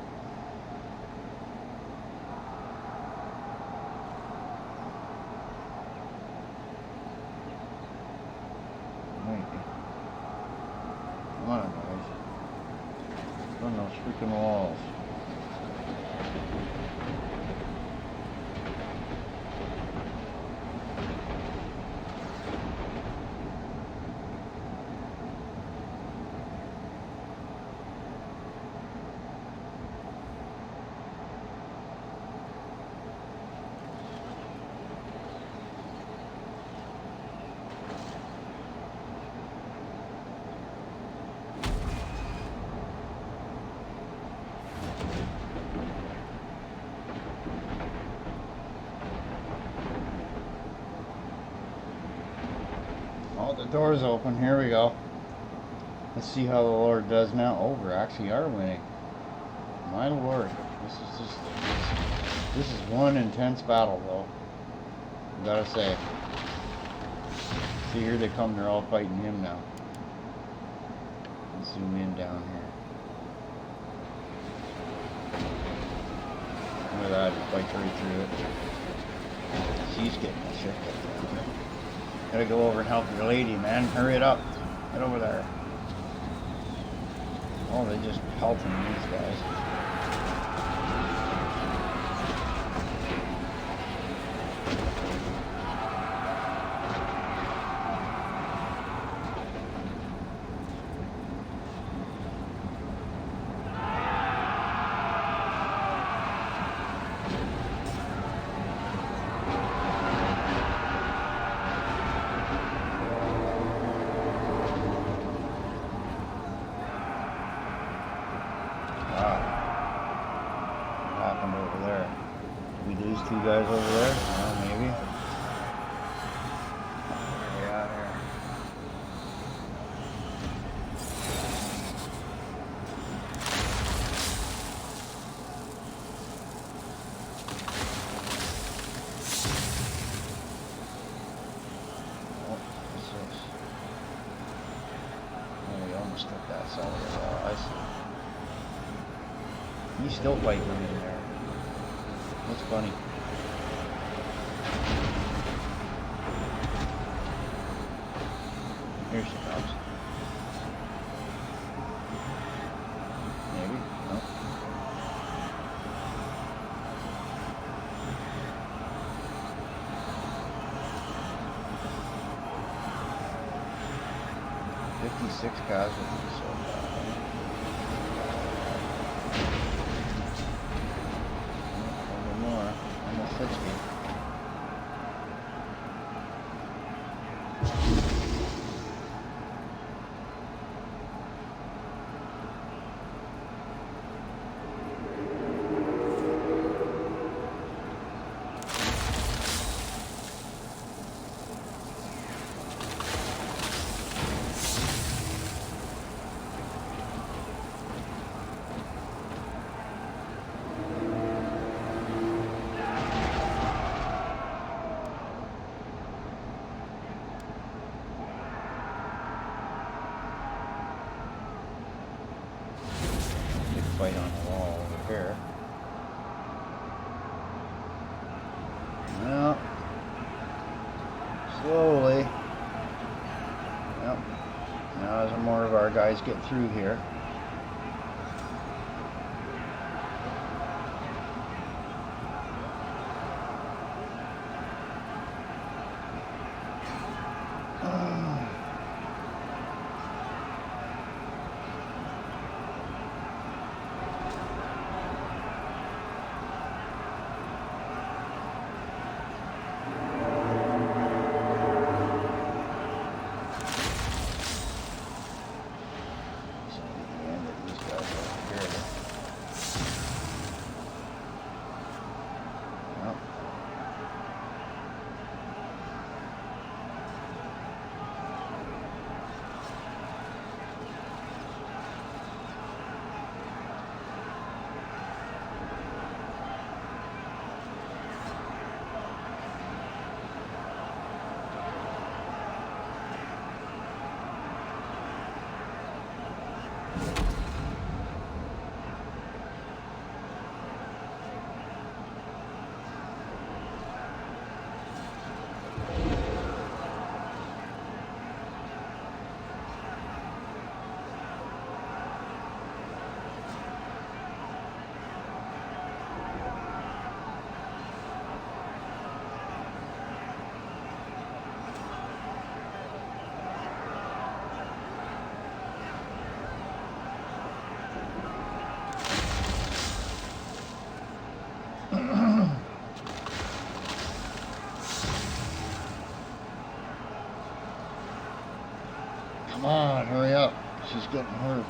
Maybe. Come on, guys. Run those freaking walls. Oh, the door's open. Here we go. Let's see how the Lord does now. Oh, we actually are winning. My Lord. This is one intense battle, though. Gotta say. See, here they come. They're all fighting him now. Let's zoom in down here. Look at that. He fights right through it. She's getting the shit kicked out of her. Gotta go over and help your lady, man. Hurry it up. Get over there. Oh, they're just pelting these guys. Over there. Did we lose 2 guys over there? Oh, maybe. Yeah, here. Oh, what's this? Oh, we almost He's still fighting them in there. That's funny. Here she comes. Maybe? No. "56 casualties so far. A little more. Almost 60. Fight on the wall over here. Well, slowly. Yep. Now as more of our guys get through here. Come on, hurry up. She's getting hurt.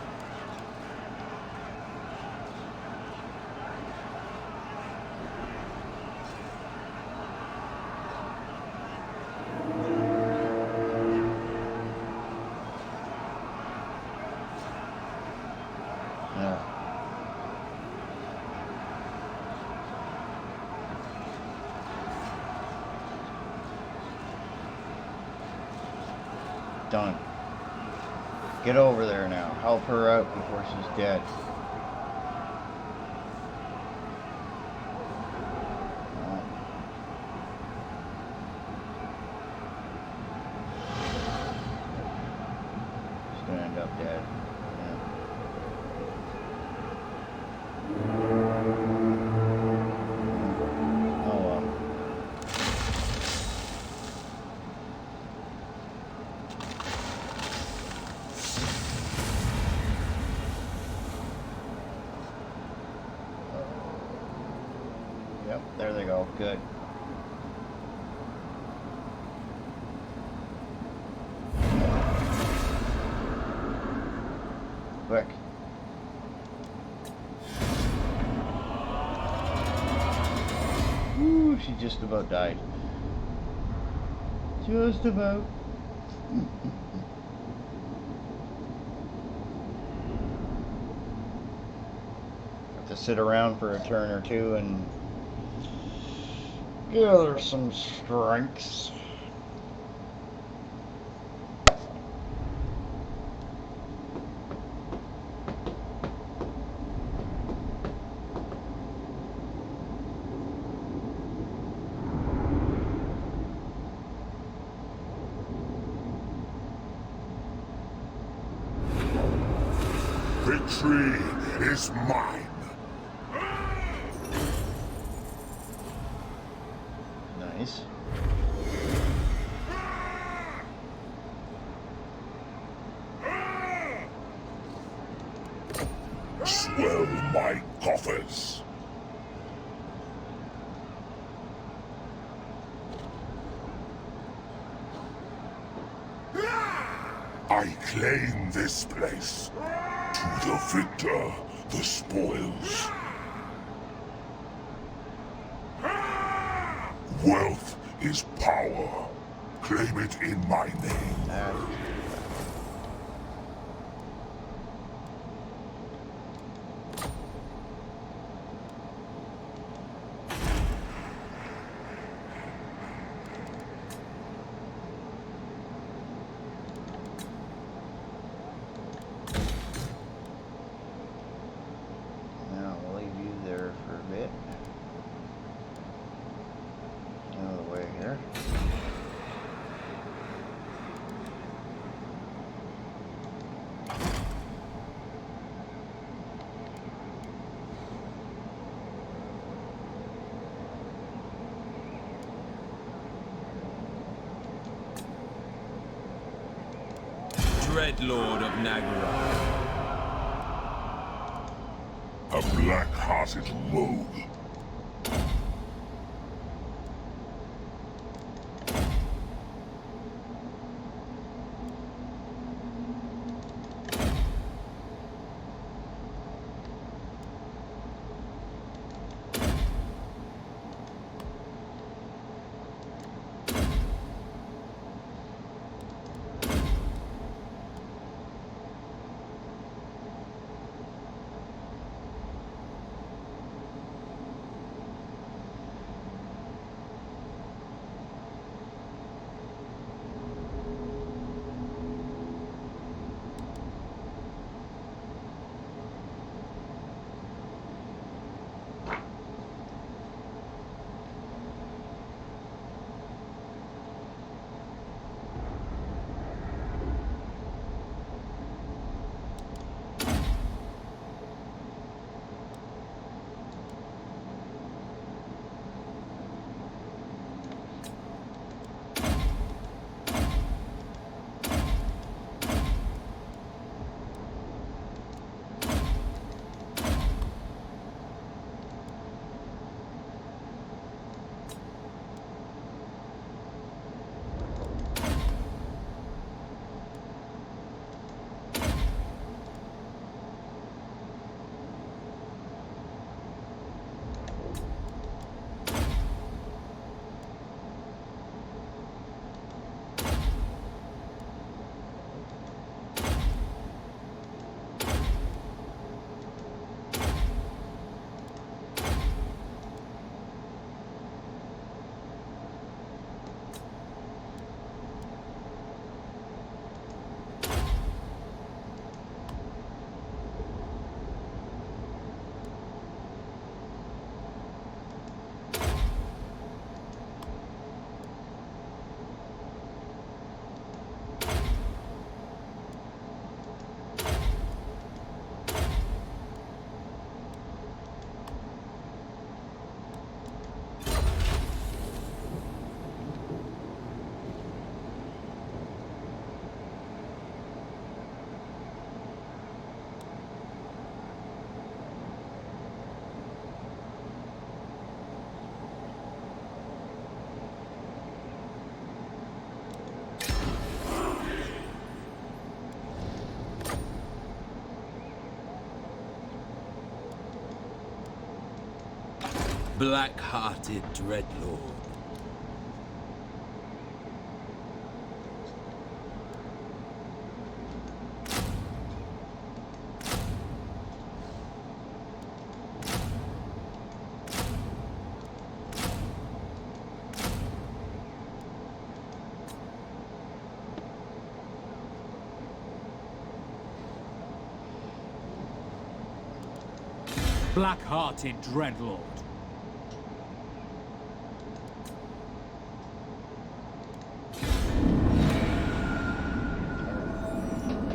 Yeah. Done. Get over there now. Help her out before she's dead. Oh. She's gonna end up dead. Yeah. Oh well. Yep, there they go. Good. Quick. Woo, she just about died. Just about. Have to sit around for a turn or two and gather some strengths. tree is mine. Nice. Swell my coffers. I claim this place. To the victor, the spoils. Wealth is power. Claim it in my name. Now we'll leave you there for a bit. Out of the way here. Dreadlord of Nagara. A black-hearted rogue. Black-hearted Dreadlord. Black-hearted Dreadlord.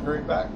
Right back.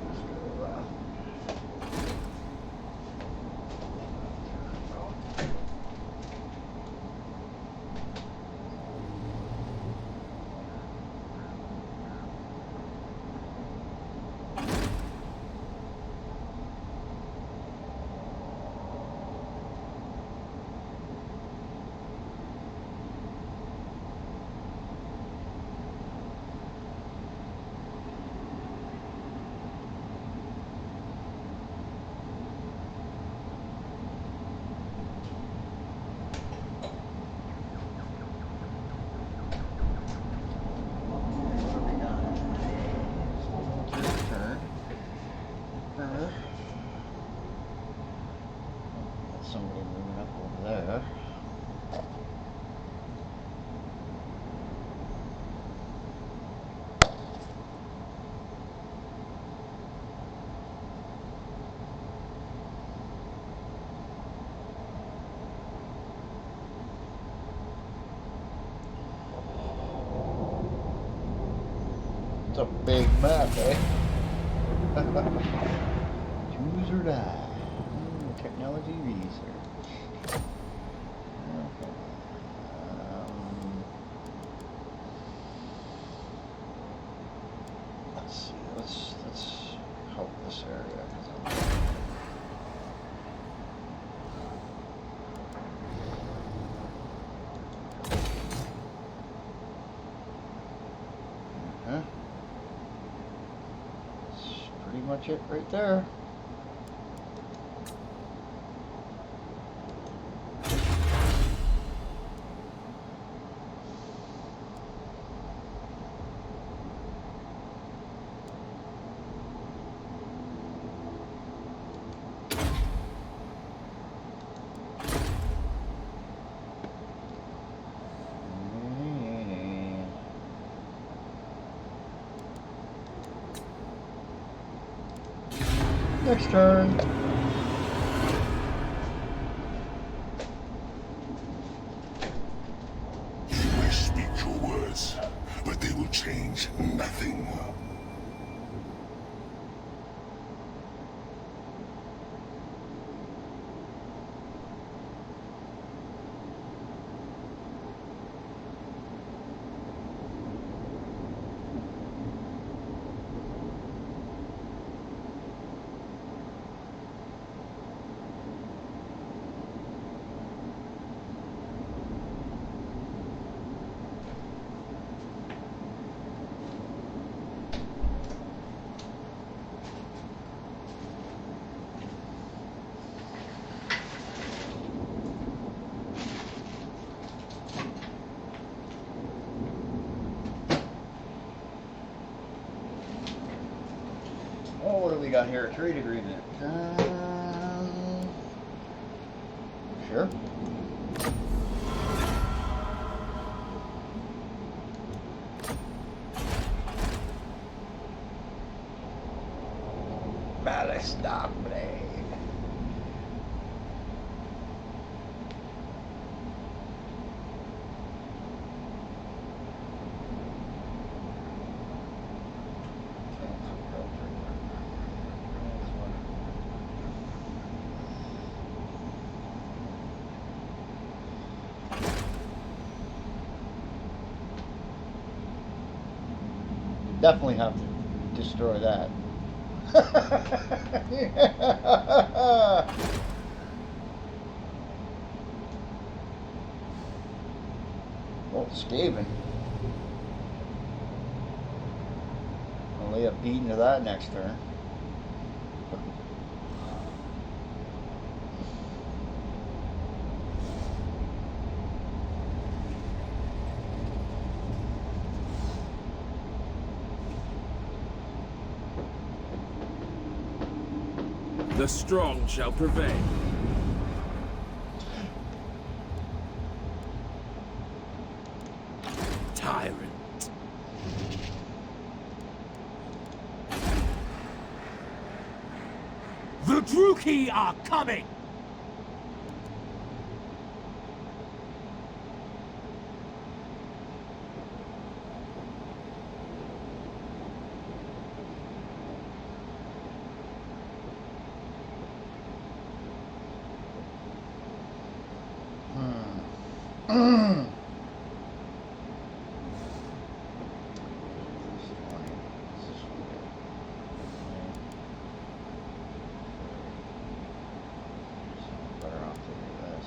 somebody moving up over there. It's a big map, eh? Choose or die. Technology research. Okay. Let's see. Let's help this area. 'Cause I'm- That's pretty much it right there. Next turn. You may speak your words, but they will change nothing. Oh, what do we got here? A trade agreement. Sure. Malice Dark Blade. Definitely have to destroy that. Oh, Skaven. I'll lay a beating to that next turn. The strong shall prevail. Tyrant. The Druki are coming! Better off to do this.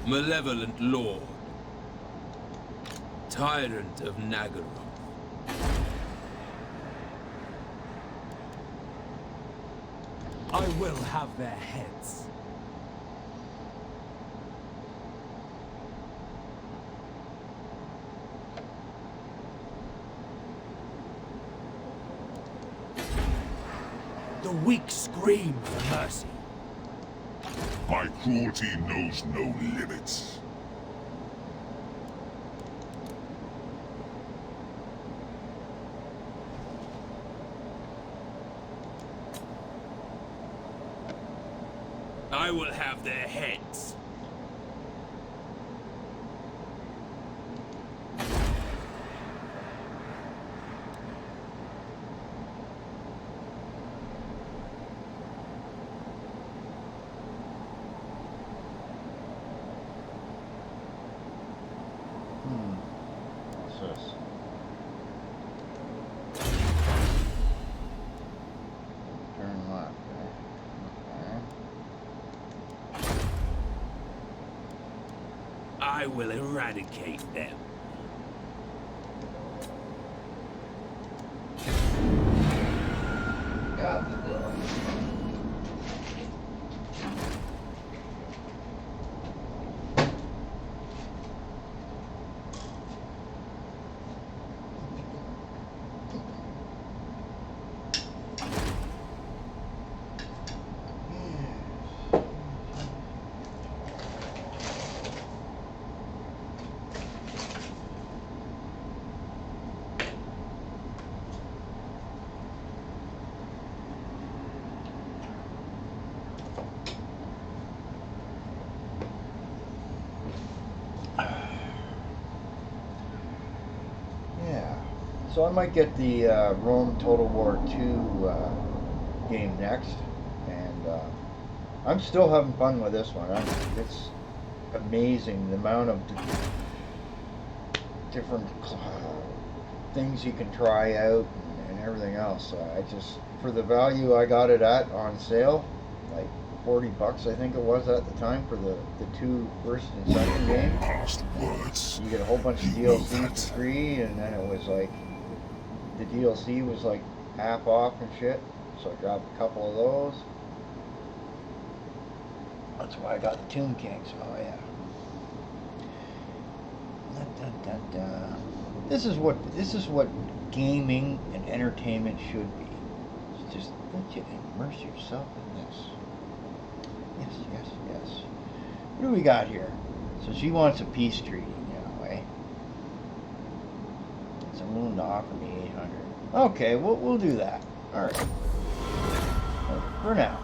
Malevolent Lord. Tyrant of Nagaroth. I will have their heads. The weak scream for mercy. My cruelty knows no limits. I will have their heads. What's this? Turn left. Okay. I will eradicate them. Yeah. So I might get the Rome Total War 2 game next, and I'm still having fun with this one. It's amazing the amount of different things you can try out and everything else. I just, for the value I got it at on sale, like $40 I think it was at the time for the two first and second game. Past words. You get a whole bunch of You know DLC that. for free, and then it was like the DLC was like half off and shit. So I grabbed a couple of those. That's why I got the Tomb Kings. Oh yeah. This is what gaming and entertainment should be. It's just let you immerse yourself in this. Yes, yes, yes. What do we got here? So she wants a peace treaty now, eh? I'm willing to offer me 800. Okay, we'll do that. All right. For now.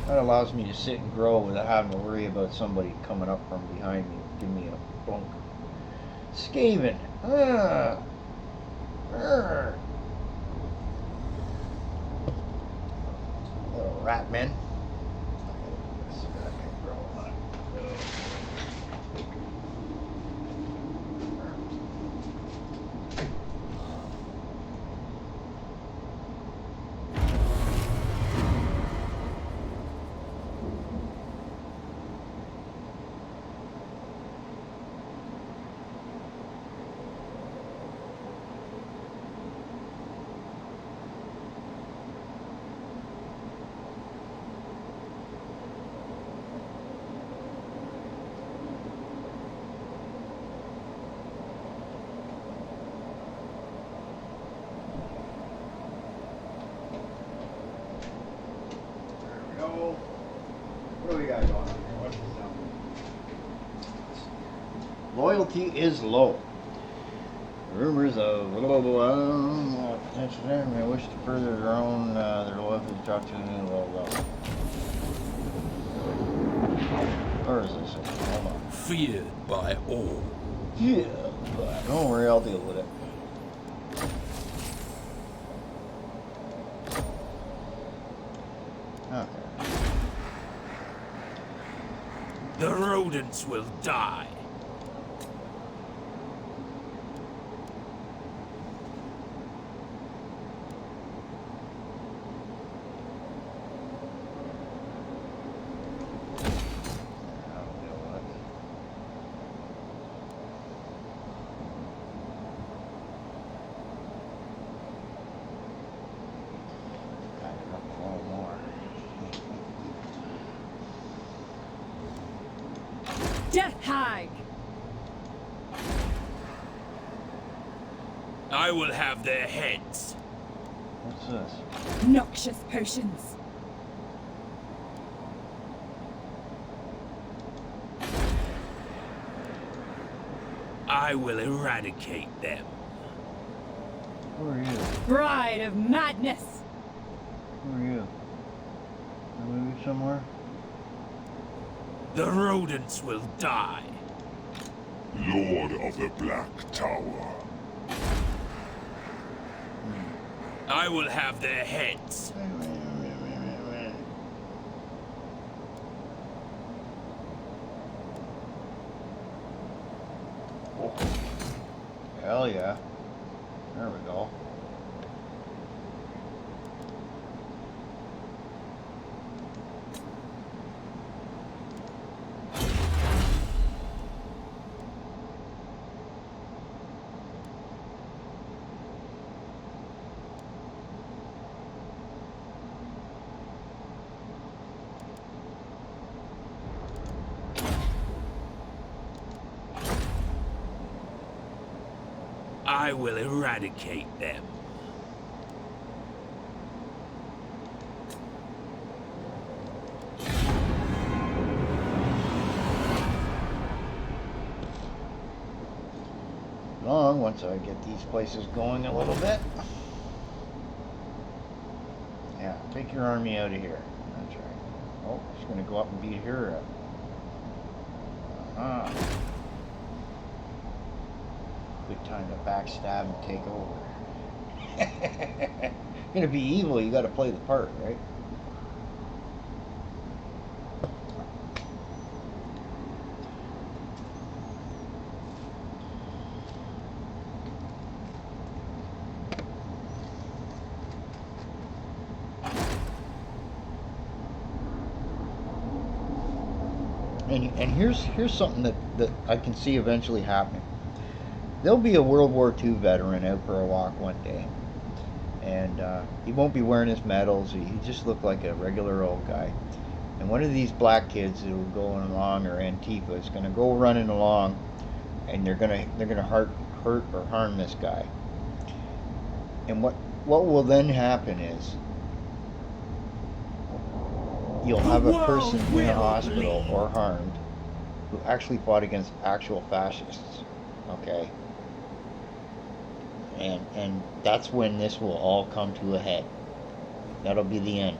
That allows me to sit and grow without having to worry about somebody coming up from behind me and giving me a bunk. Skaven. Little rat men. What do we got going on here? What's the sound? Loyalty is low. Rumors of potential may wish to further their own their loyalty to drop to a new low level. Where is this? Hold on. Feared by all. Yeah, but don't worry, I'll deal with it. Okay. The rodents will die. Hag. I will have their heads. What's this? Noxious potions. I will eradicate them. Who are you? Bride of madness. Who are you? Are we somewhere? The rodents will die. Lord of the Black Tower. I will have their heads. Hell yeah. There we go. I will eradicate them. Long once I get these places going a little bit. Yeah, take your army out of here. That's right. Oh, she's gonna go up and beat her up. Uh-huh. Good time to backstab and take over. Gonna be evil, you gotta play the part, right? And here's something that I can see eventually happening. There'll be a World War II veteran out for a walk one day, and he won't be wearing his medals. He just look like a regular old guy. And one of these black kids who are going along, or Antifa, is going to go running along, and they're gonna hurt or harm this guy. And what will then happen is you'll have a person in a hospital or harmed who actually fought against actual fascists. Okay. And that's when this will all come to a head. That'll be the end.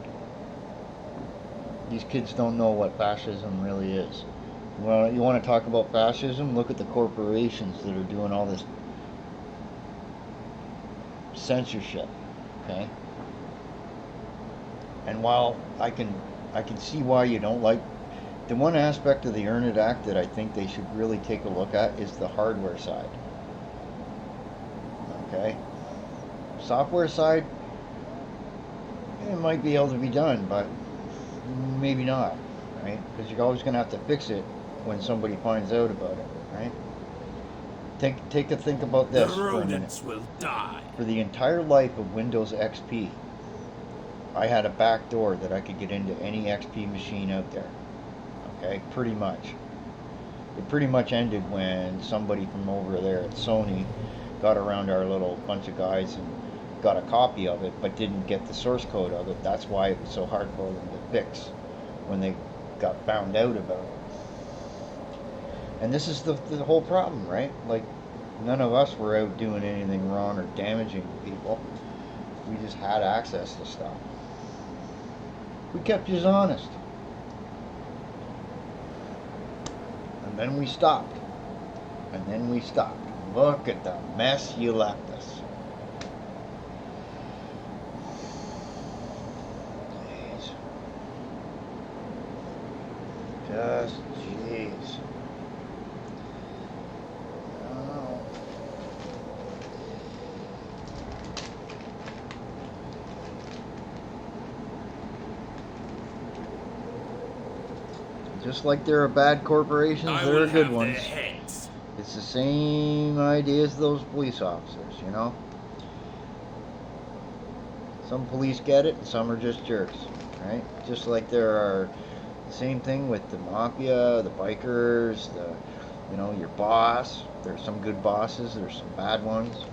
These kids don't know what fascism really is. Well, you want to talk about fascism? Look at the corporations that are doing all this censorship. Okay. And while I can see why you don't like the one aspect of the Earn It Act that I think they should really take a look at is the hardware side. Okay? Software side, it might be able to be done, but maybe not, right? Because you're always going to have to fix it when somebody finds out about it, right? Take a think about this The for a minute. rodents will die. For the entire life of Windows XP, I had a back door that I could get into any XP machine out there. Okay, pretty much. It pretty much ended when somebody from over there at Sony got around our little bunch of guys and got a copy of it, but didn't get the source code of it. That's why it was so hard for them to fix when they got found out about it. And this is the whole problem, right? Like, none of us were out doing anything wrong or damaging people. We just had access to stuff. We kept you honest. And then we stopped. And then we stopped. Look at the mess you left us. Jeez. Just jeez. Oh. Just like there are bad corporations, I there will are good have ones. their heads. It's the same idea as those police officers, you know? Some police get it, and some are just jerks, right? Just like there are the same thing with the mafia, the bikers, the You know, your boss. There's some good bosses. There's some bad ones.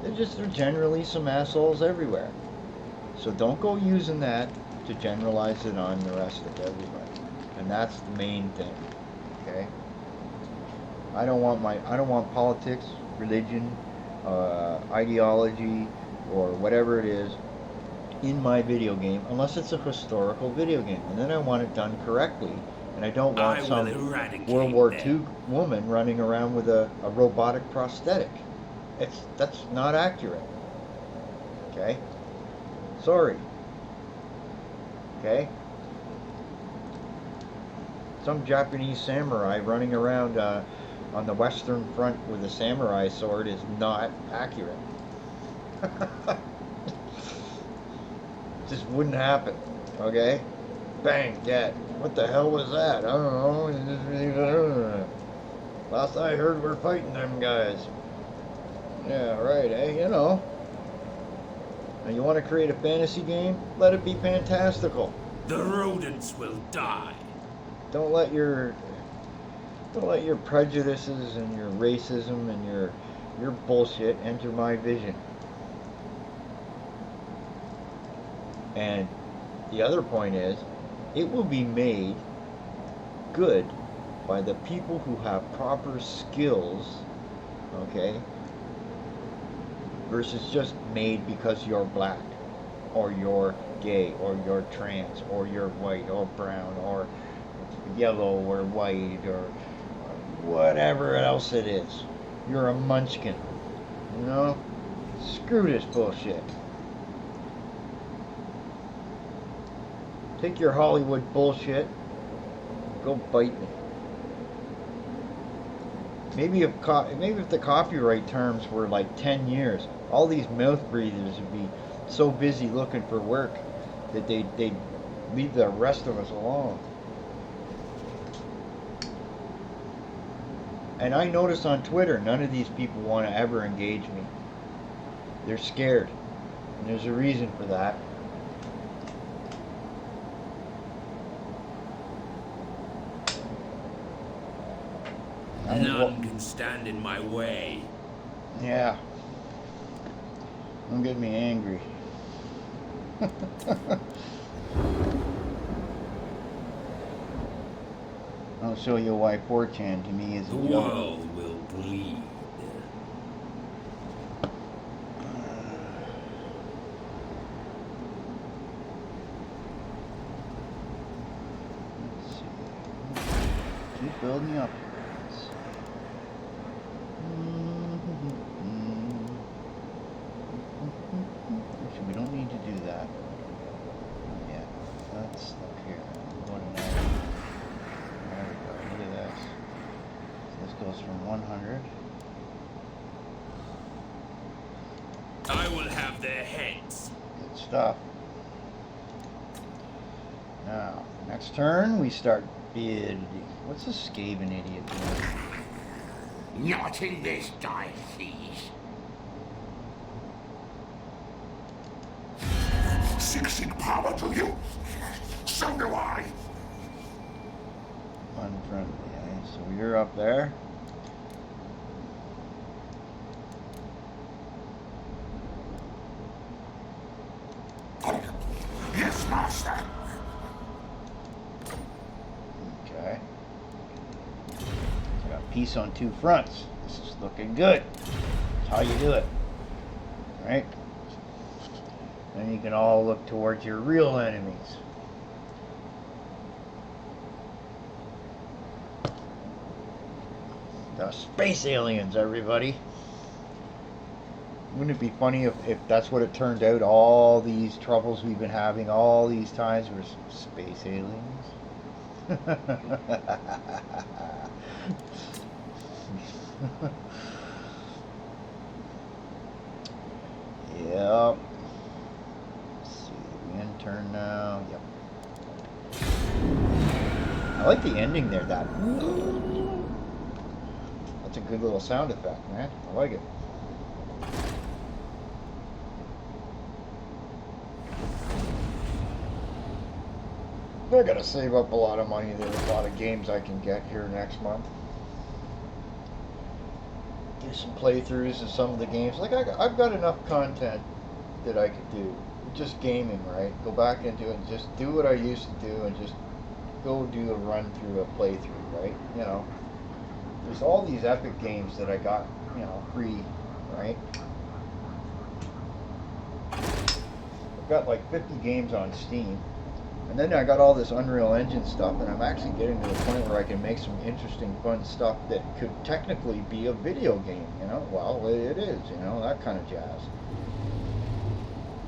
They're generally some assholes everywhere. So don't go using that to generalize it on the rest of everybody. And that's the main thing. Okay? I don't want politics, religion, ideology, or whatever it is in my video game unless it's a historical video game. And then I want it done correctly. And I don't want some World War II woman running around with a robotic prosthetic. That's not accurate. Okay? Sorry. Okay? Some Japanese samurai running around on the Western Front with a samurai sword is not accurate. Just wouldn't happen. Okay? Bang, dead. What the hell was that? I don't know. Last I heard, we're fighting them guys. Yeah, right, eh? You know. And you want to create a fantasy game? Let it be fantastical. The rodents will die. Don't let your prejudices and your racism and your bullshit enter my vision. And the other point is, it will be made good by the people who have proper skills, okay, versus just made because you're black, or you're gay, or you're trans, or you're white, or brown, or yellow, or white, or whatever else it is. You're a munchkin, you know? Screw this bullshit. Take your Hollywood bullshit, go bite me. Maybe if the copyright terms were like 10 years, all these mouth breathers would be so busy looking for work that they'd leave the rest of us alone. And I notice on Twitter, none of these people want to ever engage me. They're scared. And there's a reason for that. None can stand in my way. Yeah. Don't get me angry. I'll show you why 4chan to me is a The joke. world will bleed. Let's see. Keep building up. Actually, we don't need to do that. Yeah, let's look here. What an hour. There we go. Look at this. So this goes from 100. I will have their heads. Good stuff. Now, next turn we start building. What's this Skaven idiot doing? Not in this diocese. 6 in power to you. So do I. Unfriendly, eh? So you're up there. Yes, master. Okay. So got peace on two fronts. This is looking good. That's how you do it. Right? Then you can all look towards your real enemies. The space aliens, everybody. Wouldn't it be funny if that's what it turned out? All these troubles we've been having all these times were space aliens? Yep. Let's see, we end turn now. Yep. I like the ending there. That's a good little sound effect, man. I like it. I gotta save up a lot of money. There's a lot of games I can get here next month. do some playthroughs of some of the games. Like I've got enough content that I could do. Just gaming, right? Go back into it and just do what I used to do and just go do a run through a playthrough, right? You know, there's all these epic games that I got, you know, free, right? I've got like 50 games on Steam. And then I got all this Unreal Engine stuff, and I'm actually getting to the point where I can make some interesting, fun stuff that could technically be a video game, you know? Well, it is, you know, that kind of jazz.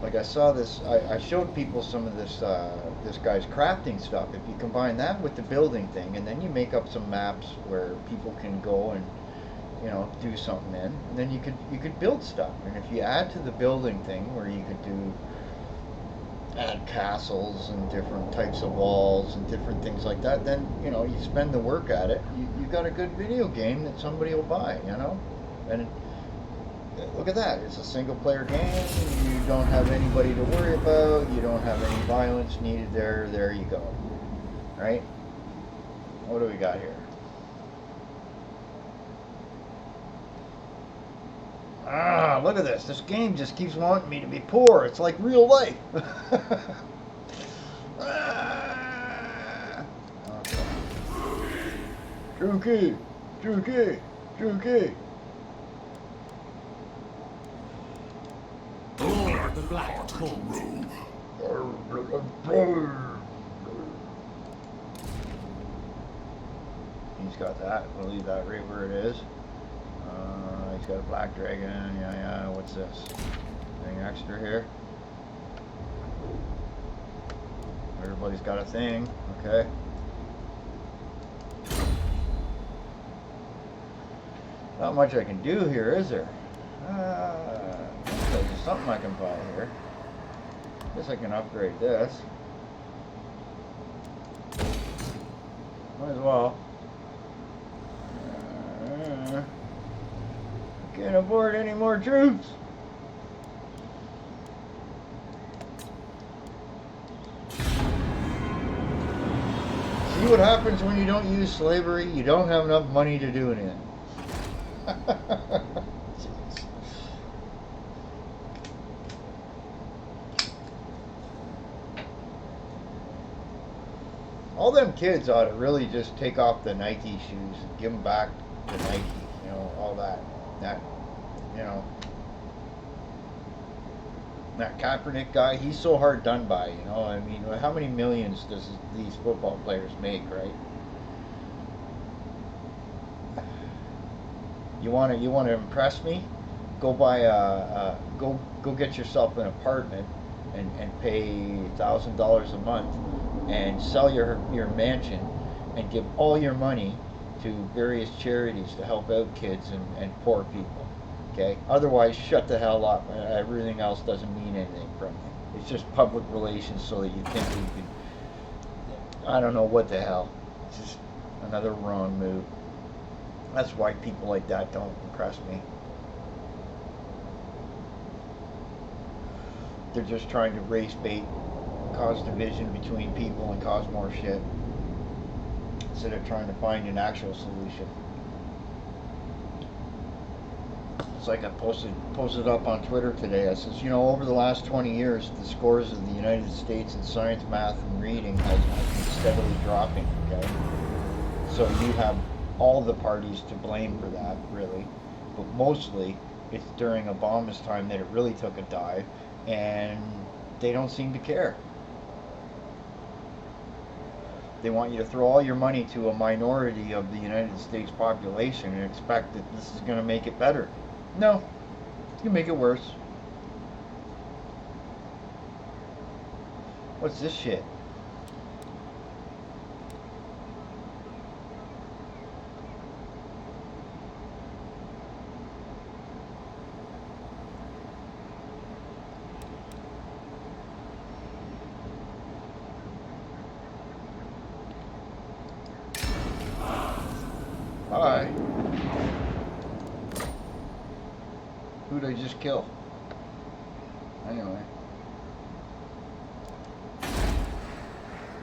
Like I saw this, I showed people some of this this guy's crafting stuff. If you combine that with the building thing, and then you make up some maps where people can go and, you know, do something in, and then you could build stuff. And if you add to the building thing, where you could add castles and different types of walls and different things like that, then, you know, you spend the work at it, you got a good video game that somebody will buy, you know? And look at that, it's a single player game, you don't have anybody to worry about, you don't have any violence needed there you go, right? What do we got here? Ah, look at this. This game just keeps wanting me to be poor. It's like real life. Ah. Okay. True key. True key. True key. The Black Hole. He's got that. We'll leave that right where it is. He's got a black dragon. Yeah. What's this? Anything extra here? Everybody's got a thing. Okay. Not much I can do here, is there? There's something I can buy here. Guess I can upgrade this. Might as well. Can't afford any more troops. See what happens when you don't use slavery? You don't have enough money to do anything. All them kids ought to really just take off the Nike shoes and give them back to Nike. You know, all that, you know, that Kaepernick guy, he's so hard done by, you know. I mean, how many millions does these football players make, right? You want to impress me? Go buy go get yourself an apartment and pay $1,000 a month and sell your mansion and give all your money to various charities to help out kids and poor people. Okay? Otherwise, shut the hell up. Everything else doesn't mean anything from you. It's just public relations so that you think you can. I don't know what the hell. It's just another wrong move. That's why people like that don't impress me. They're just trying to race bait, cause division between people, and cause more shit, instead of trying to find an actual solution. It's like I posted up on Twitter today. I says, you know, over the last 20 years, the scores of the United States in science, math, and reading has been steadily dropping. Okay, so you have all the parties to blame for that, really, but mostly it's during Obama's time that it really took a dive, and they don't seem to care. They want you to throw all your money to a minority of the United States population and expect that this is going to make it better. No, you make it worse. What's this shit? Hi. Who'd I just kill? Anyway.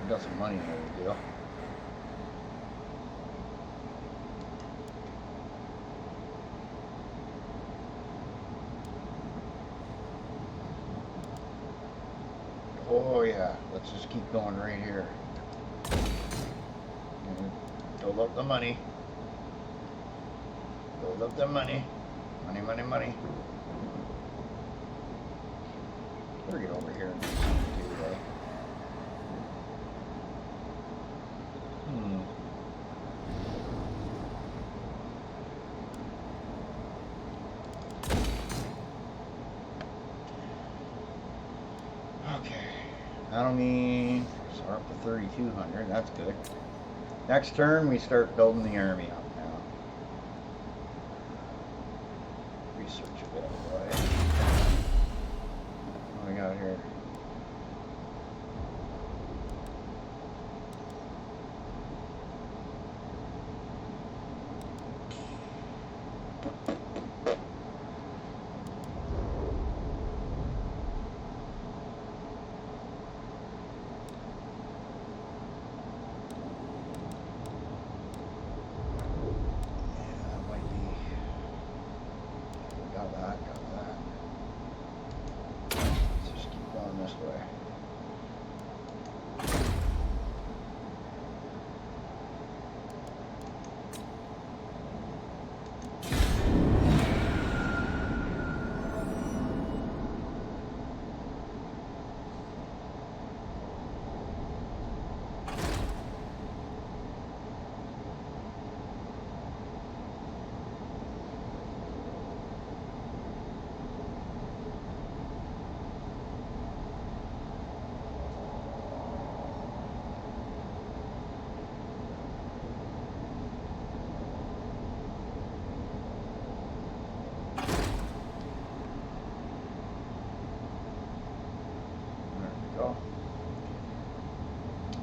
Got some money in the deal. Oh yeah, let's just keep going right here. And build up the money. Build up the money. Money, money, money. Better get over here and do that. Okay. That'll mean start up to 3,200. That's good. Next turn, we start building the army up now. Research a bit, right? What do we got here?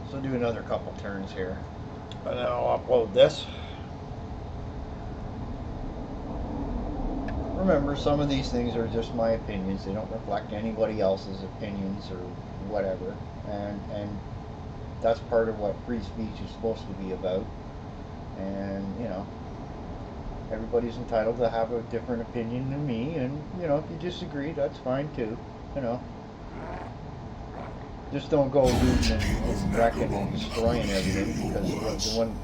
So do another couple turns here, and then I'll upload this. Remember, some of these things are just my opinions. They don't reflect anybody else's opinions or whatever, and that's part of what free speech is supposed to be about. And you know, everybody's entitled to have a different opinion than me, and you know, if you disagree, that's fine too. You know. Just don't go looting and wrecking and destroying everything, because the one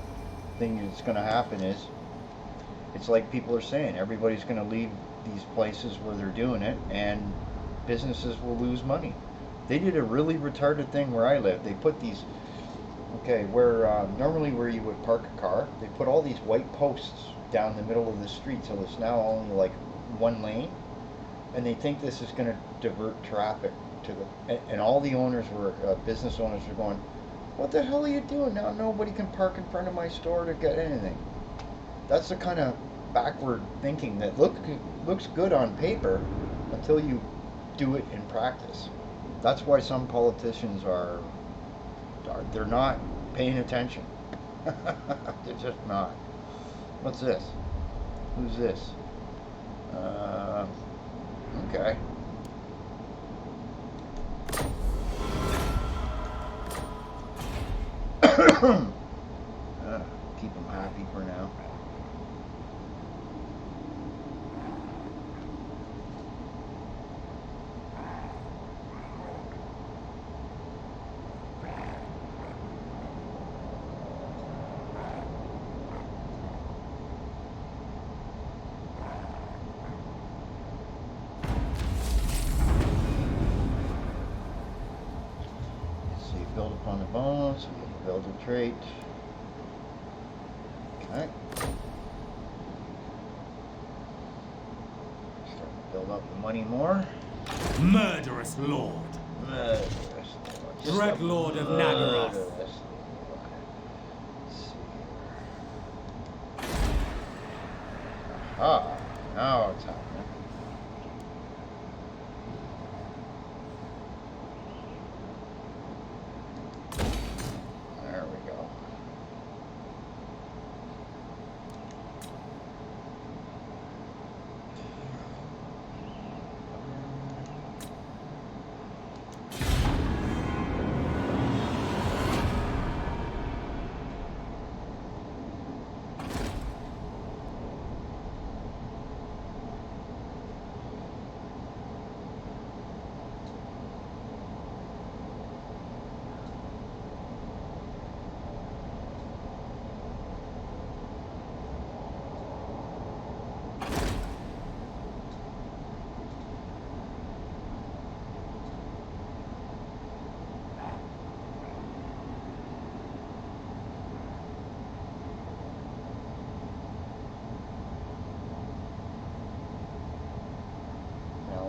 thing that's going to happen is, it's like people are saying, everybody's going to leave these places where they're doing it, and businesses will lose money. They did a really retarded thing where I live. They put these, okay, where normally where you would park a car, they put all these white posts down the middle of the street, so it's now only like one lane, and they think this is going to divert traffic to the, and all the owners were, business owners were going, what the hell are you doing? Now nobody can park in front of my store to get anything. That's the kind of backward thinking that looks good on paper until you do it in practice. That's why some politicians they're not paying attention. They're just not. What's this? Who's this? Okay. Keep them happy for now. Let's see, build upon the bones, build a trait. Okay. Starting to build up the money more. Murderous Lord. Murderous Lord. Dread Lord of Nagaroth. Murderous Lord. Let's see here. Ah, now it's happening. There we go.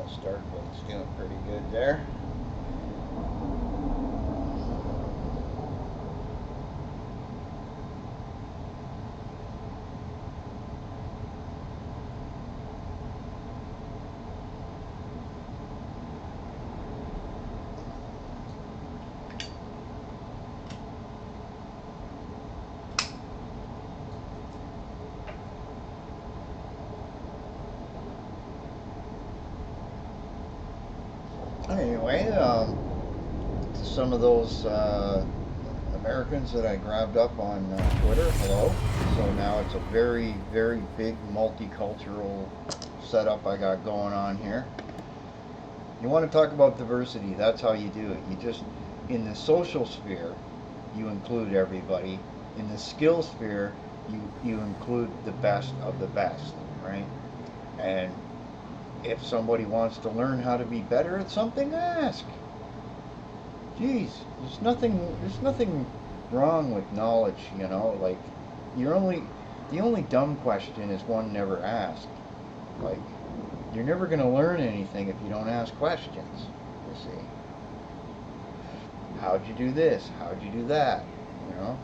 false start, but it's doing pretty good there. Anyway, to some of those Americans that I grabbed up on Twitter, hello. So now it's a very, very big multicultural setup I got going on here. You want to talk about diversity, that's how you do it. You just, in the social sphere, you include everybody. In the skill sphere, you include the best of the best, right? And if somebody wants to learn how to be better at something, ask. Geez, there's nothing wrong with knowledge, you know. Like, the only dumb question is one never asked. Like, you're never going to learn anything if you don't ask questions. You see, how'd you do this? How'd you do that? You know.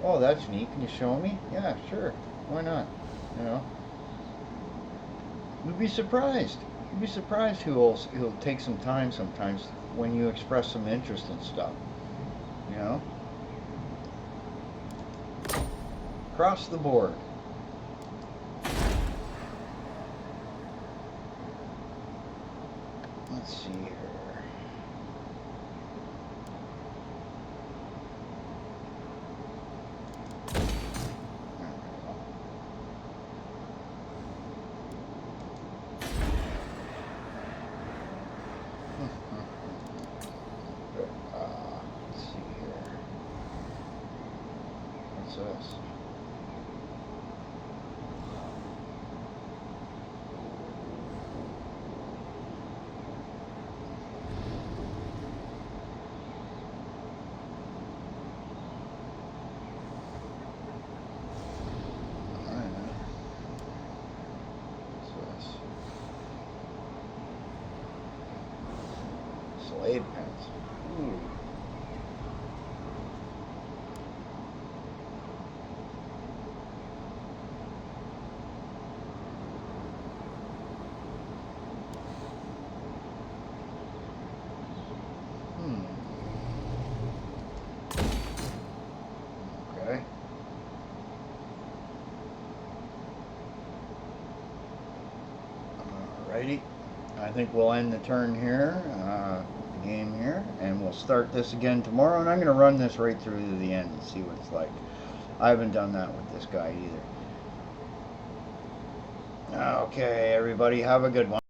Oh, that's neat. Can you show me? Yeah, sure. Why not? You know. You'd be surprised. You'd be surprised who'll take some time sometimes when you express some interest in stuff. You know? Across the board. Let's see here. Let's see here. What's this? Slave pens. Ooh. Okay. Alrighty. I think we'll end the turn here, the game here, and we'll start this again tomorrow. And I'm going to run this right through to the end and see what it's like. I haven't done that with this guy either. Okay, everybody, have a good one.